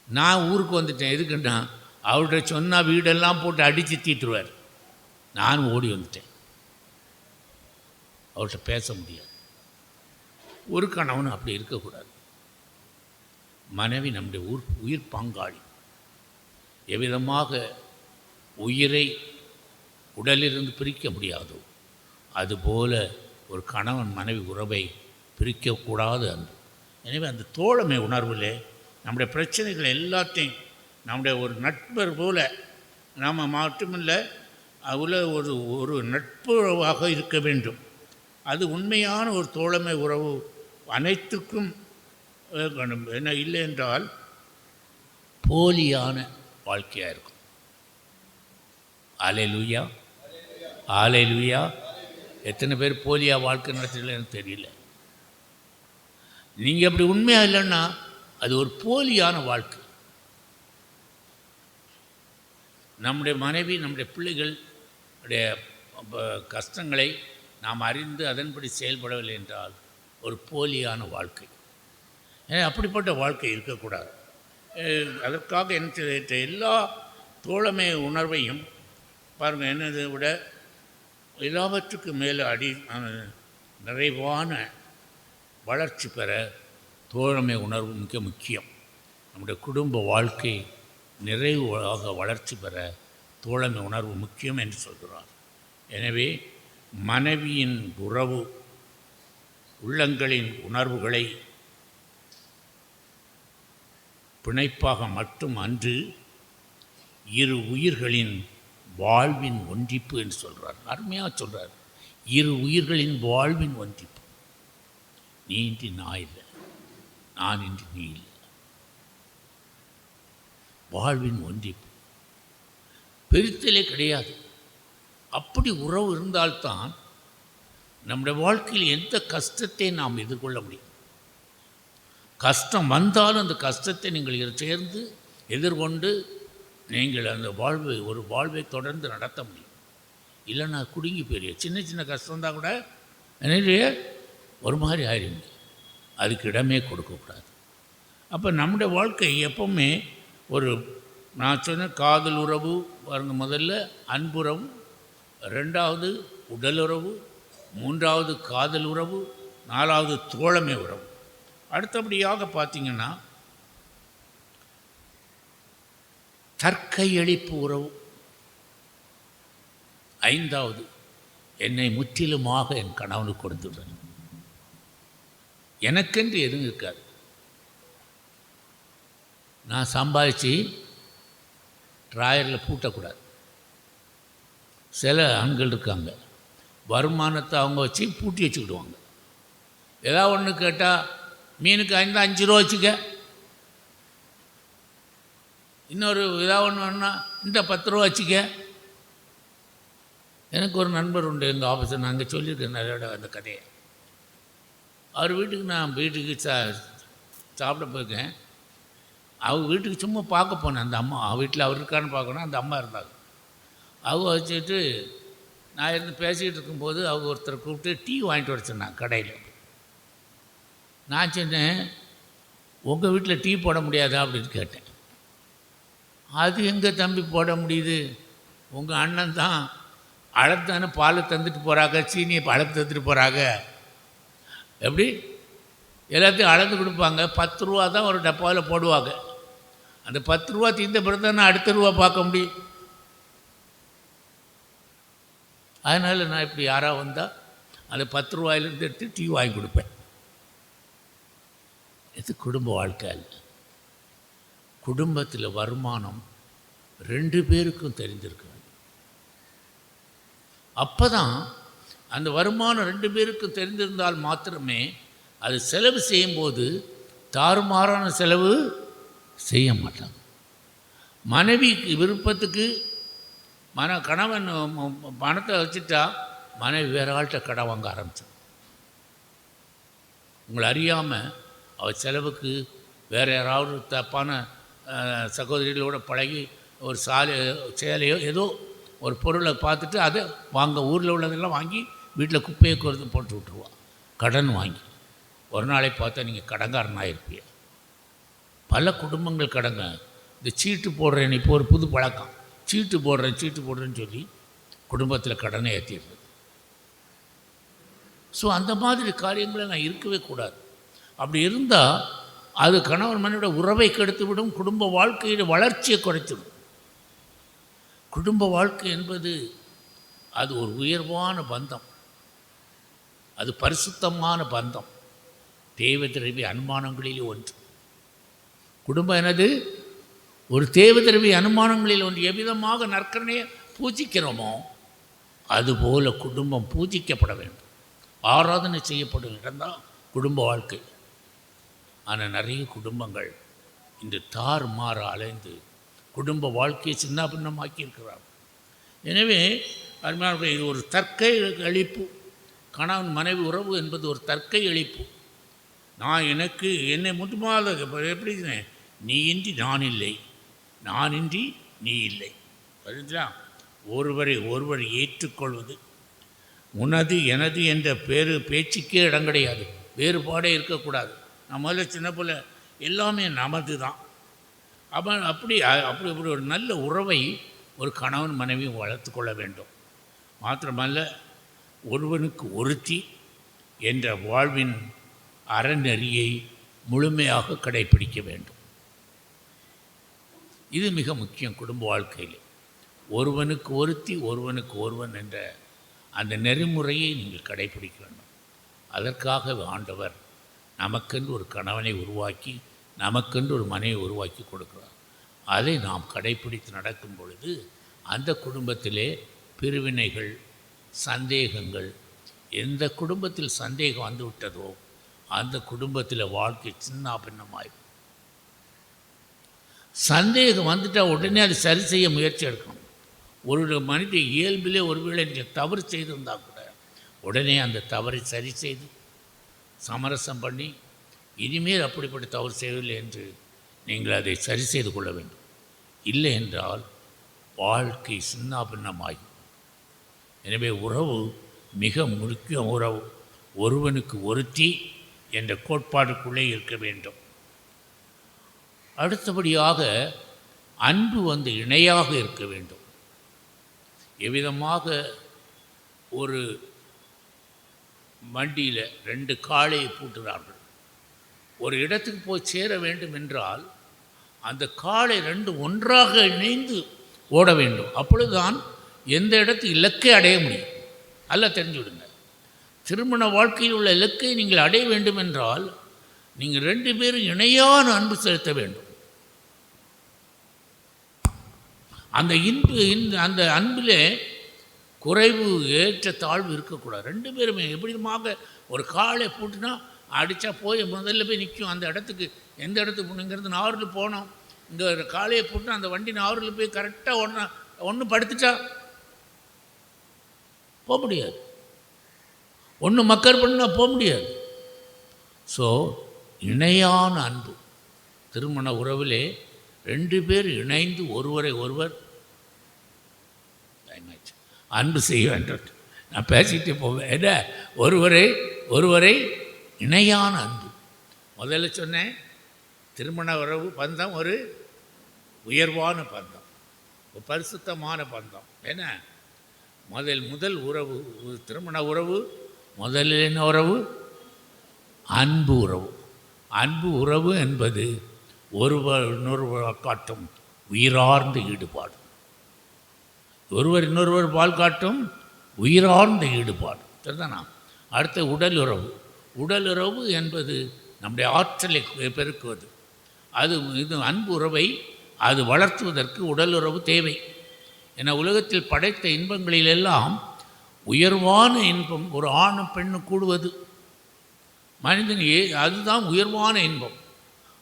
நான் ஊருக்கு வந்துட்டேன். எதுக்குன்னா அவர்கிட்ட சொன்னால் வீடெல்லாம் போட்டு அடித்து தீட்டுருவார். நான் ஓடி வந்துட்டேன், அவர்கிட்ட பேச முடியாது. ஒரு கணவன் அப்படி இருக்கக்கூடாது. மனைவி நம்முடைய உயிர் பங்காளி. எவ்விதமாக உயிரை உடலிலிருந்து பிரிக்க முடியாதோ அதுபோல ஒரு கணவன் மனைவி உறவை பிரிக்கக்கூடாது அன்று. எனவே அந்த தோழமை உணர்வில் நம்முடைய பிரச்சனைகள் எல்லாத்தையும் நம்முடைய ஒரு நட்பர் போல நாம் மட்டுமில்லை, அதில் ஒரு நட்புறவாக இருக்க வேண்டும். அது உண்மையான ஒரு தோழமை உறவு அனைத்துக்கும் என்ன இல்லை என்றால் போலியான வாழ்க்கையாக இருக்கும். அல்லேலூயா, அல்லேலூயா. எத்தனை பேர் போலியா வாழ்க்கை நடத்தல எனக்கு தெரியல. நீங்கள் அப்படி உண்மையாக இல்லைன்னா அது ஒரு போலியான வாழ்க்கை. நம்முடைய மனைவி, நம்முடைய பிள்ளைகளுடைய கஷ்டங்களை நாம் அறிந்து அதன்படி செயல்படவில்லை என்றால் ஒரு போலியான வாழ்க்கை. அப்படிப்பட்ட வாழ்க்கை இருக்கக்கூடாது. அதற்காக என்ன எல்லா தோழமை உணர்வையும் பாருங்கள், என்னதை விட எல்லாவற்றுக்கு மேலே நிறைவான வளர்ச்சி பெற தோழமை உணர்வு மிக முக்கியம். நம்முடைய குடும்ப வாழ்க்கை நிறைவாக வளர்ச்சி பெற தோழமை உணர்வு முக்கியம் என்று சொல்கிறார். எனவே மனைவியின் உறவு உள்ளங்களின் உணர்வுகளை பிணைப்பாக மட்டும் அன்று இரு உயிர்களின் வாழ்வின் ஒன்றிப்பு என்று சொல்கிறார். அருமையாக சொல்கிறார். இரு உயிர்களின் வாழ்வின் ஒன்றிப்பு. நீ இன்றி நான் இல்லை, நான் இன்றி நீ இல்லை. வாழ்வின் ஒன்றிப்பு பிரித்தலே கிடையாது. அப்படி உறவு இருந்தால்தான் நம்முடைய வாழ்க்கையில் எந்த கஷ்டத்தை நாம் எதிர்கொள்ள முடியும். கஷ்டம் வந்தாலும் அந்த கஷ்டத்தை நீங்கள் சேர்ந்து எதிர்கொண்டு நீங்கள் அந்த வாழ்வை தொடர்ந்து நடத்த முடியும். இல்லைன்னா குடுங்கி போயிரு. சின்ன சின்ன கஷ்டம்தான் கூட என்னைய ஒரு மாதிரி ஆயிடுங்க. அதுக்கு இடமே கொடுக்கக்கூடாது. அப்போ நம்முடைய வாழ்க்கை எப்பவுமே நான் சொன்ன காதல் உறவு பாருங்க, முதல்ல அன்புறவு, ரெண்டாவது உடலுறவு, மூன்றாவது காதல் உறவு, நாலாவது தோழமை உறவு. அடுத்தபடியாக பார்த்தீங்கன்னா தற்கையளிப்பு உறவு, ஐந்தாவது என்னை முற்றிலுமாக என் கணவனுக்கு கொடுத்துடுறேன். எனக்கென்று எதுவும் இருக்காது. நான் சம்பாதிச்சு ட்ராயரில் பூட்டக்கூடாது. சில ஆண்கள் இருக்காங்க, வருமானத்தை அவங்க வச்சு பூட்டி வச்சுக்கிடுவாங்க. ஏதாவது ஒன்று கேட்டால் மீனுக்கு 5 ரூபா வச்சுக்க, இன்னொரு ஏதாவது ஒன்று வேணுன்னா இந்த 10 ரூபா வச்சுக்க. எனக்கு ஒரு நண்பர் உண்டு எங்கள் ஆஃபீஸில், நான் அங்கே சொல்லியிருக்கேன் நிறைய அந்த கதையை. அவர் வீட்டுக்கு நான் சாப்பிட போயிருக்கேன். அவங்க வீட்டுக்கு சும்மா பார்க்க போனேன். அந்த அம்மா வீட்டில் அவர் இருக்கான்னு பார்க்கணும். அந்த அம்மா இருந்தாங்க. அவங்க வச்சுட்டு நான் இருந்து பேசிக்கிட்டு இருக்கும்போது அவங்க ஒருத்தரை கூப்பிட்டு டீ வாங்கிட்டு வர சொன்னாங்க கடையில். நான் சொன்னேன், உங்கள் வீட்டில் டீ போட முடியாதா அப்படின்னு கேட்டேன். அது எங்கே தம்பி போட முடியுது, உங்கள் அண்ணன் தான் அளத்தானே பால் தந்துட்டு போகிறாங்க, சீனியை அளத்து தந்துட்டு போகிறாங்க. எப்படி எல்லாத்தையும் அளந்து கொடுப்பாங்க. 10 ரூபா தான் ஒரு டப்பாவில் போடுவாங்க. அந்த 10 ரூபா தீர்ந்த பிறகு தான் நான் அடுத்த ரூபா பார்க்க முடியும். அதனால் நான் இப்படி யாராக வந்தால் அந்த 10 ரூபாயிலேருந்து எடுத்து டீ வாங்கி கொடுப்பேன். இது குடும்ப வாழ்க்கை அல்ல. குடும்பத்தில் வருமானம் 2 பேருக்கும் தெரிஞ்சிருக்கு. அப்போ தான் அந்த வருமானம் 2 பேருக்கும் தெரிந்திருந்தால் மாத்திரமே அது செலவு செய்யும்போது தாறுமாறான செலவு செய்ய மாட்டாங்க. மனைவிக்கு விருப்பத்துக்கு கணவன் பணத்தை வச்சுட்டா மனைவி வேறு ஆள்கிட்ட கடை வாங்க ஆரம்பிச்சான். உங்களை அறியாமல் அவள் செலவுக்கு வேறு யாராவது தப்பான சகோதரிகளோடு பழகி ஒரு சேலையோ ஏதோ ஒரு பொருளை பார்த்துட்டு அதை ஊரில் உள்ளதெல்லாம் வாங்கி வீட்டில் குப்பையை குறைத்து போட்டு விட்ருவாள். கடன் வாங்கி ஒரு நாளை பார்த்தா நீங்கள் கடங்காரனாக இருப்பீங்க. பல குடும்பங்கள் கடங்க. இந்த சீட்டு போடுறேன், இப்போ ஒரு புது பழக்கம், சீட்டு போடுறேன்னு சொல்லி குடும்பத்தில் கடனை ஏற்றிடுறது. ஸோ அந்த மாதிரி காரியங்களை நான் இருக்கவே கூடாது. அப்படி இருந்தால் அது கணவன் மனைவியோட உறவை கெடுத்துவிடும், குடும்ப வாழ்க்கையோட வளர்ச்சியை குறைத்துவிடும். குடும்ப வாழ்க்கை என்பது அது ஒரு உயர்வான பந்தம், அது பரிசுத்தமான பந்தம், தேவ திரவிய அனுமானங்களில் ஒன்று. குடும்பம் எனது ஒரு தேவ திரவிய அனுமானங்களில் ஒன்று. எவ்விதமாக நற்கரணையை பூஜிக்கிறோமோ அதுபோல குடும்பம் பூஜிக்கப்பட வேண்டும், ஆராதனை செய்யப்படும் இடம்தான் குடும்ப வாழ்க்கை. ஆனால் நிறைய குடும்பங்கள் இந்த தாறுமாற அலைந்து குடும்ப வாழ்க்கையை சின்ன பின்னமாக்கி இருக்கிறார். எனவே அருமையான இது ஒரு தற்கை அழிப்பு. கணவன் மனைவி உறவு என்பது ஒரு தற்கை அழிப்பு. நான் என்னை முட்டுமாத எப்படி நீ இன்றி நான் இல்லை, நான் இன்றி நீ இல்லை. புரிஞ்சுதா? ஒருவரை ஏற்றுக்கொள்வது, உனது எனது என்ற பேச்சுக்கே இடம் கிடையாது, வேறுபாடே இருக்கக்கூடாது. நான் முதல்ல சின்ன பிள்ளை எல்லாமே நமது தான். அப்படி ஒரு நல்ல உறவை ஒரு கணவன் மனைவி வளர்த்து கொள்ள வேண்டும். மாத்திரமல்ல, ஒருவனுக்கு ஒருத்தி என்ற வாழ்வின் அறநெறியை முழுமையாக கடைப்பிடிக்க வேண்டும். இது மிக முக்கியம். குடும்ப வாழ்க்கையில் ஒருவனுக்கு ஒருத்தி ஒருவனுக்கு ஒருவன் என்ற அந்த நெறிமுறையை நீங்கள் கடைப்பிடிக்க வேண்டும். அதற்காக ஆண்டவர் நமக்கென்று ஒரு கணவனை உருவாக்கி நமக்கென்று ஒரு மனையை உருவாக்கி கொடுக்கிறார். அதை நாம் கடைப்பிடித்து நடக்கும் பொழுது அந்த குடும்பத்திலே பிரிவினைகள், சந்தேகங்கள், எந்த குடும்பத்தில் சந்தேகம் வந்து விட்டதோ அந்த குடும்பத்தில் வாழ்க்கை சின்ன பின்னமாய். சந்தேகம் வந்துட்டால் உடனே அதை சரி செய்ய முயற்சி எடுக்கணும். ஒரு மனித இயல்பிலே ஒருவேளை நீங்கள் தவறு செய்திருந்தால் கூட உடனே அந்த தவறை சரி செய்து சமரசம் பண்ணி இனிமேல் அப்படிப்பட்ட தவறு செய்யவில்லை என்று நீங்கள் அதை சரி செய்து கொள்ள வேண்டும். இல்லை என்றால் வாழ்க்கை சின்ன பின்னமாகும். எனவே உறவு மிக முக்கிய உறவு. ஒருவனுக்கு ஒருத்தி என்ற கோட்பாடுக்குள்ளே இருக்க வேண்டும். அடுத்தபடியாக அன்பு இணையாக இருக்க வேண்டும். எவ்விதமாக ஒரு வண்டியில் 2 காளையை பூட்டுகிறார்கள். ஒரு இடத்துக்கு போய் சேர வேண்டும் என்றால் அந்த காளை 2 ஒன்றாக இணைந்து ஓட வேண்டும். அப்பொழுதுதான் எந்த இடத்து இலக்கை அடைய முடியும். அல்ல தெரிஞ்சுவிடுங்க, திருமண வாழ்க்கையில் உள்ள இலக்கை நீங்கள் அடைய வேண்டும் என்றால் நீங்கள் 2 பேரும் இணையான அன்பு செலுத்த வேண்டும். அந்த அன்பிலே குறைவு ஏற்ற தாழ்வு இருக்கக்கூடாது. 2 பேருமே எப்படிமாக ஒரு காலை பூட்டினா அடித்தா போய் முதல்ல போய் நிற்கும். அந்த இடத்துக்கு எந்த இடத்துக்கு போகணுங்கிறது நாவூரில் போனோம். இங்கே ஒரு காலையை பூட்டினா அந்த வண்டி நாவூரில் போய் கரெக்டாக ஒன்று படுத்துட்டா போக முடியாது, ஒன்று மக்கர் பண்ணா போக முடியாது. ஸோ இணையான அன்பு திருமண உறவிலே 2 பேர் இணைந்து ஒருவரை ஒருவர் அன்பு செய்ய வேண்டும். நான் பேசிக்கிட்டே போவேன். என்ன ஒருவரை இணையான அன்பு. முதல்ல சொன்னேன், திருமண உறவு பந்தம் ஒரு உயர்வான பந்தம், ஒரு பரிசுத்தமான பந்தம். ஏன்னா முதல் உறவு திருமண உறவு. முதலில் என்ன உறவு? அன்பு உறவு. அன்பு உறவு என்பது ஒருவர் இன்னொருவர் காட்டும் உயிரார்ந்த ஈடுபாடு. ஒருவர் இன்னொருவர் பால் காட்டும் உயிரார்ந்த ஈடுபாடு. சரிதானா? அடுத்த உடலுறவு என்பது நம்முடைய ஆற்றலை பெருக்குவது. இது அன்பு உறவை அது வளர்த்துவதற்கு உடலுறவு தேவை. என உலகத்தில் படைத்த இன்பங்களிலெல்லாம் உயர்வான இன்பம் ஒரு ஆணும் பெண்ணும் கூடுவது. மனிதன் அதுதான் உயர்வான இன்பம்.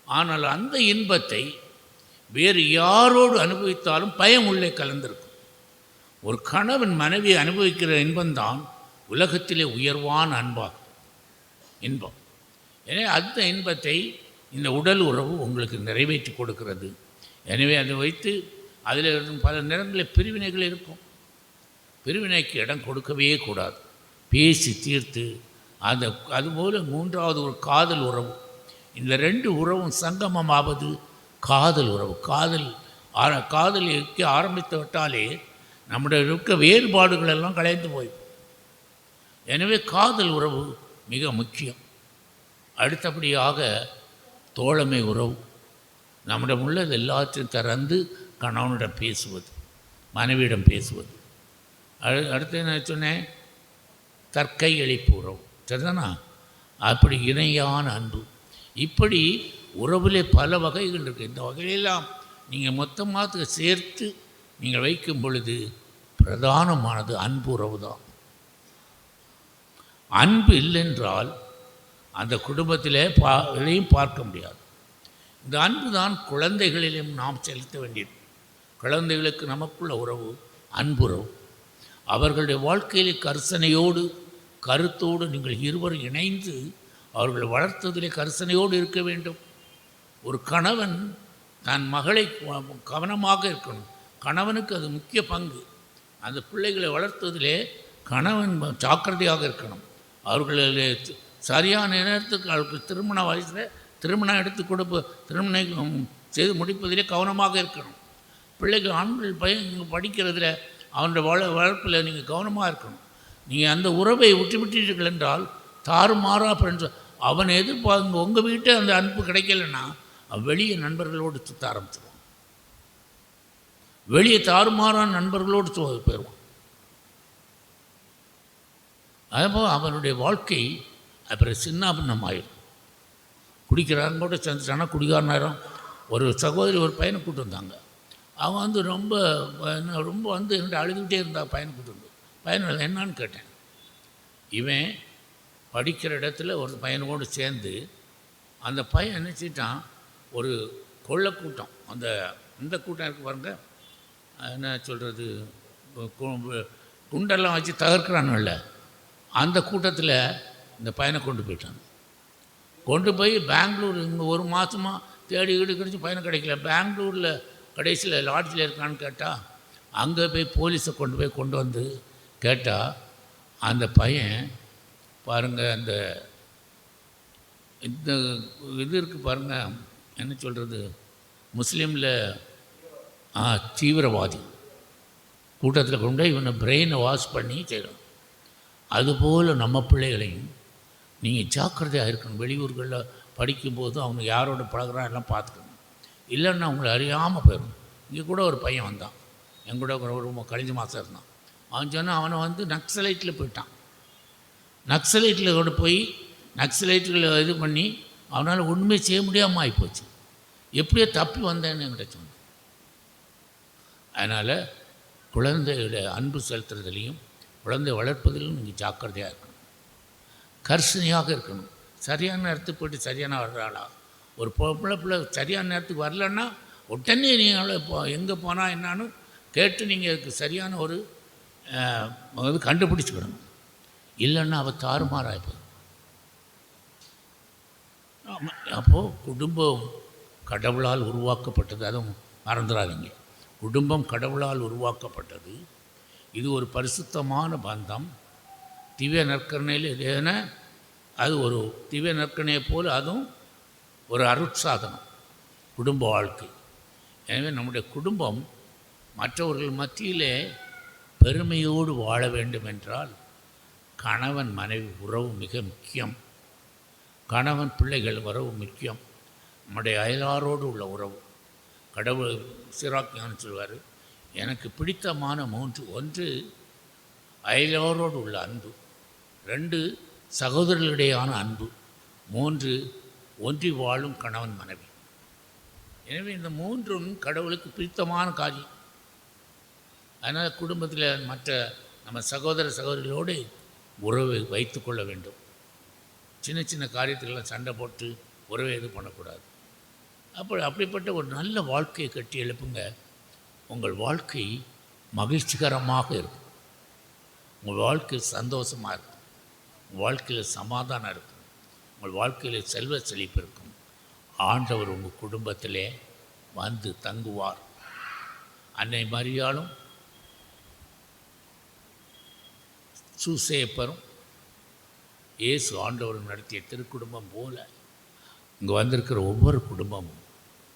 ஆனால் அந்த இன்பத்தை வேறு யாரோடு அனுபவித்தாலும் பயம் உள்ளே கலந்திருக்கும். ஒரு கணவன் மனைவி அனுபவிக்கிற இன்பம்தான் உலகத்திலே உயர்வான இன்பம். எனவே அந்த இன்பத்தை இந்த உடல் உறவு உங்களுக்கு நிறைவேற்றி கொடுக்கிறது. எனவே அதை வைத்து அதில் பல நேரங்களில் பிரிவினைகள் இருக்கும். பிரிவினைக்கு இடம் கொடுக்கவே கூடாது. பேசி தீர்த்து அதுபோல் 3வது ஒரு காதல் உறவு. இந்த 2 உறவும் சங்கமமாவது காதல் உறவு. காதல் இருக்க ஆரம்பித்து விட்டாலே நம்முடைய இருக்க வேறுபாடுகள் எல்லாம் கலைந்து போய். எனவே காதல் உறவு மிக முக்கியம். அடுத்தபடியாக தோழமை உறவு. நம்மிடம் உள்ளது எல்லாத்தையும் திறந்து கணவனிடம் பேசுவது, மனைவியிடம் பேசுவது. அடுத்து என்ன சொன்னேன்? தற்கை அளிப்பு உறவு. சரிதானா? அப்படி இணையான அன்பு. இப்படி உறவிலே பல வகைகள் இருக்குது. இந்த வகையெல்லாம் நீங்கள் மொத்தமாக சேர்த்து நீங்கள் வைக்கும் பொழுது பிரதானமானது அன்பு உறவு தான். அன்பு இல்லைன்றால் அந்த குடும்பத்தில் எதையும் பார்க்க முடியாது. இந்த அன்பு தான் குழந்தைகளிலும் நாம் செலுத்த வேண்டியது. குழந்தைகளுக்கு நமக்குள்ள உறவு அன்புறவு. அவர்களுடைய வாழ்க்கையிலே கரிசனையோடு கருத்தோடு நீங்கள் இருவரும் இணைந்து அவர்களை வளர்த்ததிலே கரிசனையோடு இருக்க வேண்டும். ஒரு கணவன் தன் மகளை கவனமாக இருக்கணும். கணவனுக்கு அது முக்கிய பங்கு. அந்த பிள்ளைகளை வளர்த்ததிலே கணவன் ஜாக்கிரதையாக இருக்கணும். அவர்களை சரியான நேரத்துக்கு அவர்களுக்கு திருமண வயசில் திருமணம் திருமணம் செய்து முடிப்பதிலே கவனமாக இருக்கணும். பிள்ளைகள் ஆண்கள் படிக்கிறதுல அவனுடைய வளர்ப்பில் நீங்கள் கவனமாக இருக்கணும். நீங்கள் அந்த உறவை விட்டுவிட்டீர்கள் என்றால் தாறுமாறா ஃப்ரெண்ட்ஸ் அவன் எதிர்பார்க்க உங்கள் வீட்டை அந்த அன்பு கிடைக்கலன்னா வெளியே நண்பர்களோடு சுற்ற ஆரம்பிச்சிடுவான். வெளியே தாறுமாறான நண்பர்களோடு போயிடுவான். அதுபோல் அவனுடைய வாழ்க்கை அப்புறம் சின்னாபின்னமாயிடும். குடிக்கிறாங்க கூட சேர்ந்துட்டானா குடிகாரனாயிரம். ஒரு சகோதரி ஒரு பையனை கூப்பிட்டு வந்தாங்க. அவன் வந்து ரொம்ப வந்து என்கிட்ட அழுதுகிட்டே இருந்தா. பையனை கூப்பிட்டு வந்து பையன் என்னான்னு கேட்டேன். இவன் படிக்கிற இடத்துல ஒரு பையனோடு சேர்ந்து அந்த பையன் என்ன செஞ்சிட்டான், ஒரு கொள்ளை கூட்டம், இந்த கூட்டம் இருக்குது பாருங்க, என்ன சொல்கிறது, குண்டெல்லாம் வச்சு தகர்க்கிறானுல்ல, அந்த கூட்டத்தில் இந்த பையனை கொண்டு போயிட்டான். கொண்டு போய் பெங்களூர் இங்கே ஒரு மாதமாக தேடி கிடைச்சி பையனை கிடைக்கல. பெங்களூரில் கடைசியில் லாட்ஜில் இருக்கான்னு கேட்டால், அங்கே போய் போலீஸை கொண்டு வந்து கேட்டால் அந்த பையன் பாருங்கள், இந்த இது இருக்குது பாருங்கள், என்ன சொல்கிறது, முஸ்லீமில் தீவிரவாதி கூட்டத்தில் கொண்டு இவனை பிரெயினை வாஷ் பண்ணி செய்யணும். அதுபோல் நம்ம பிள்ளைகளையும் நீங்கள் ஜாக்கிரதையாக இருக்கணும். வெளியூர்களில் படிக்கும்போது அவங்க யாரோட பழகுறான் எல்லாம் பார்த்துக்கணும். இல்லைன்னா அவங்களை அறியாமல் போயிடும். இங்கே கூட ஒரு பையன் வந்தான், என் கூட ஒரு கழிஞ்ச மாதம் இருந்தான். அவன் சொன்னால் அவனை வந்து நக்சலைட்டில் போயிட்டான். நக்சலைட்டில் கொண்டு போய் நக்சலைட்டுகளை இது பண்ணி அவனால் ஒன்றுமே செய்ய முடியாமல் ஆகிப்போச்சு. எப்படியோ தப்பி வந்தேன்னு என்கிட்ட சொன்னான். அதனால் குழந்தைகளை அன்பு செலுத்துறதுலேயும் குழந்தை வளர்ப்பதிலும் நீங்கள் ஜாக்கிரதையாக இருக்கணும், கர்ஷனையாக இருக்கணும். சரியான நேரத்துக்கு போய்ட்டு சரியான வர்றாளா, ஒரு பிள்ளை சரியான நேரத்துக்கு வரலன்னா உடனே நீங்கள் இப்போ எங்கே போனால் என்னான்னு கேட்டு நீங்கள் அதுக்கு சரியான ஒரு இது கண்டுபிடிச்சிக்கிடணும். இல்லைன்னா அவள் தாறுமாறாய்ப்போம். அப்போது குடும்பம் கடவுளால் உருவாக்கப்பட்டது, அதுவும் மறந்துடாதீங்க. குடும்பம் கடவுளால் உருவாக்கப்பட்டது. இது ஒரு பரிசுத்தமான பந்தம். திவ்ய நற்கரணையில் ஏன்னா அது ஒரு திவ்ய நற்கரணையை போல் அதுவும் ஒரு அருட்சாதனம் குடும்ப வாழ்க்கை. எனவே நம்முடைய குடும்பம் மற்றவர்கள் மத்தியிலே பெருமையோடு வாழ வேண்டும் என்றால் கணவன் மனைவி உறவு மிக முக்கியம். கணவன் பிள்ளைகள் உறவு முக்கியம். நம்முடைய அயலாரோடு உள்ள உறவு. கடவுள் சிராக்கியான்னு சொல்வார், எனக்கு பிடித்தமான 3: 1 அயலாரோடு உள்ள அன்பு, 2 சகோதரர்களிடையான அன்பு, 3 ஒன்றி வாழும் கணவன் மனைவி. எனவே இந்த 3ம் கடவுளுக்கு பிடித்தமான காரியம். அதனால் குடும்பத்தில் மற்ற நம்ம சகோதர சகோதரிகளோடு உறவை வைத்து கொள்ள வேண்டும். சின்ன சின்ன காரியத்துக்கெல்லாம் சண்டை போட்டு உறவை இது பண்ணக்கூடாது. அப்படிப்பட்ட ஒரு நல்ல வாழ்க்கையை கட்டி எழுப்புங்க. உங்கள் வாழ்க்கை மகிழ்ச்சிகரமாக இருக்கும், உங்கள் வாழ்க்கை சந்தோஷமாக இருக்கும், உங்கள் வாழ்க்கையில் சமாதானம் இருக்கும், உங்கள் வாழ்க்கையில் செல்வ செழிப்பு இருக்கும். ஆண்டவர் உங்கள் குடும்பத்திலே வந்து தங்குவார். அன்னை மரியாளும் சூசேப்பரும் இயேசு ஆண்டவரும் நடத்திய திருக்குடும்பம் போல இங்கே வந்திருக்கிற ஒவ்வொரு குடும்பமும்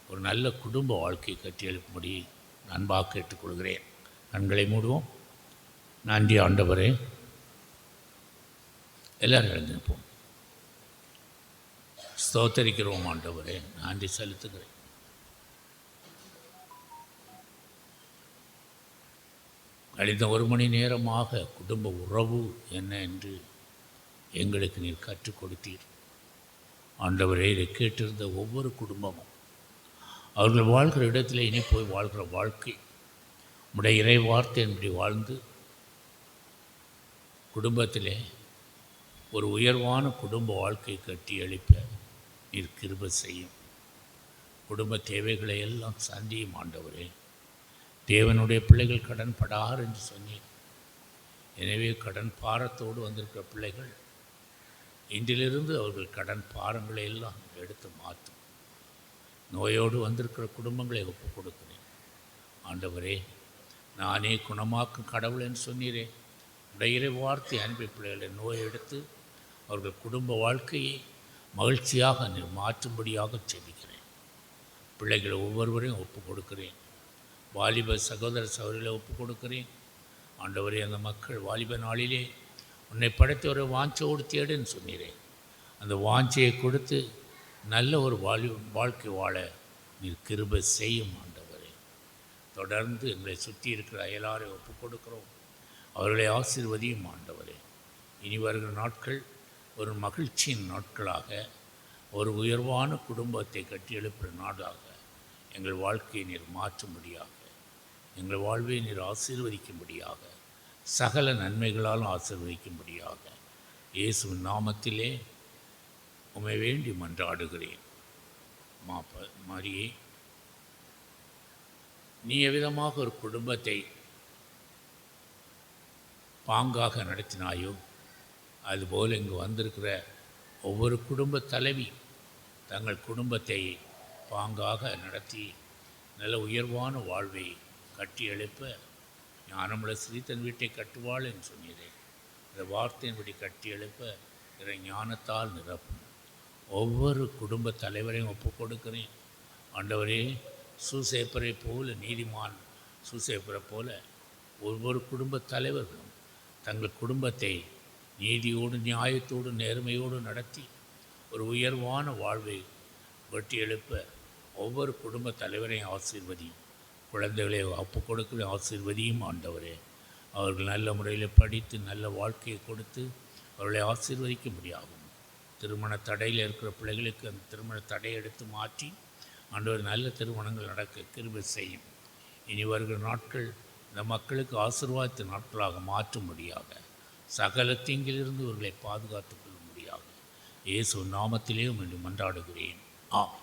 ஒரு நல்ல குடும்ப வாழ்க்கையை கட்டி எழுப்பும்படி அன்பாக கேட்டுக்கொள்கிறேன். கண்களை மூடுவோம். நன்றி ஆண்டவரே. எல்லாரும் எழுந்திருப்போம். ஸ்தோத்தரிக்கிறோம் ஆண்டவரே, நன்றி செலுத்துகிறேன். கழிந்த 1 மணி நேரமாக குடும்ப உறவு என்ன என்று எங்களுக்கு நீர் கற்றுக் கொடுத்தீர் ஆண்டவரே. இதை கேட்டிருந்த ஒவ்வொரு குடும்பமும் அவர்கள் வாழ்கிற இடத்துல இனி போய் வாழ்கிற வாழ்க்கை உடைய இறை வார்த்தையின்படி வாழ்ந்து குடும்பத்திலே ஒரு உயர்வான குடும்ப வாழ்க்கை கட்டி எழுப்ப நீர் கிருபை செய்யும். குடும்ப தேவைகளை எல்லாம் சந்தியும் ஆண்டவரே. தேவனுடைய பிள்ளைகள் கடன் படார் என்று சொன்னேன். எனவே கடன் பாரத்தோடு வந்திருக்கிற பிள்ளைகள் இன்றிலிருந்து அவர்கள் கடன் பாரங்களை எல்லாம் எடுத்து மாற்றும். நோயோடு வந்திருக்கிற குடும்பங்களை ஒப்புக் கொடுக்கிறேன் ஆண்டவரே. நானே குணமாக்கும் கடவுள் என்று சொன்னீரே. உடைய வார்த்தை அன்பை பிள்ளைகளை நோய் எடுத்து அவர்கள் குடும்ப வாழ்க்கையை மகிழ்ச்சியாக மாற்றும்படியாக செபிக்கிறேன். பிள்ளைகளை ஒவ்வொருவரையும் ஒப்புக் கொடுக்கிறேன். வாலிப சகோதர சகோதரிகளை ஒப்புக் கொடுக்கிறேன் ஆண்டவரே. அந்த மக்கள் வாலிப நாளிலே உன்னை படைத்த ஒரு வாஞ்சையோடு தேடுன்னு சொன்னீரேன். அந்த வாஞ்சையை கொடுத்து நல்ல ஒரு வாழ்க்கை வாழ நீர் கிருபை செய்யும் ஆண்டவரே. தொடர்ந்து எங்களை சுற்றி இருக்கிற அயலாரை ஒப்புக் கொடுக்கிறோம். அவர்களை ஆசீர்வதியும் ஆண்டவரே. இனி வருகிற நாட்கள் ஒரு மகிழ்ச்சியின் நாட்களாக ஒரு உயர்வான குடும்பத்தை கட்டியெழுப்புகிற நாடாக எங்கள் வாழ்க்கையை நீர் மாற்றும்படியாக, எங்கள் வாழ்வை நீர் ஆசீர்வதிக்கும்படியாக, சகல நன்மைகளாலும் ஆசீர்வதிக்கும்படியாக இயேசுவின் நாமத்திலே உம்மை வேண்டி மன்றாடுகிறேன். மரியே, நீ எவ்விதமாக ஒரு குடும்பத்தை பாங்காக நடத்தினாயோ, அதுபோல் இங்கு வந்திருக்கிற ஒவ்வொரு குடும்ப தலைவி தங்கள் குடும்பத்தை பாங்காக நடத்தி நல்ல உயர்வான வாழ்வை கட்டி எழுப்ப, ஞானமுள்ள ஸ்ரீ தன் வீட்டை கட்டுவாள் என்று சொன்னீரே, இந்த வார்த்தையின்படி கட்டி எழுப்ப இறை ஞானத்தால் நிரப்பும். ஒவ்வொரு குடும்ப தலைவரையும் ஒப்புக் கொடுக்கிறேன். ஆண்டவரே, சூசேப்பரை போல, நீதிமான் சூசேப்பரை போல ஒவ்வொரு குடும்ப தலைவர்களும் தங்கள் குடும்பத்தை நீதியோடு நியாயத்தோடு நேர்மையோடு நடத்தி ஒரு உயர்வான வாழ்வை வெட்டி எழுப்ப ஒவ்வொரு குடும்ப தலைவரையும் ஆசீர்வதியும். குழந்தைகளை ஒப்புக் கொடுக்கிற ஆசீர்வதியும் ஆண்டவரே. அவர்கள் நல்ல முறையில் படித்து நல்ல வாழ்க்கையை கொடுத்து அவர்களை ஆசீர்வதிக்க முடியாகும். திருமண தடையில் இருக்கிற பிள்ளைகளுக்கு அந்த திருமண தடையை எடுத்து மாற்றி ஆண்டவர் நல்ல திருமணங்கள் நடக்க கிருபை செய்யும். இனி வருகிற நாட்கள் இந்த மக்களுக்கு ஆசீர்வாதத்தின் நாட்களாக மாற்றும்படியாக, சகல தீங்கிலிருந்து இவர்களை பாதுகாத்துக் கொள்ளும்படியாக இயேசு நாமத்திலே உம்மை மன்றாடுகிறேன். ஆமென்.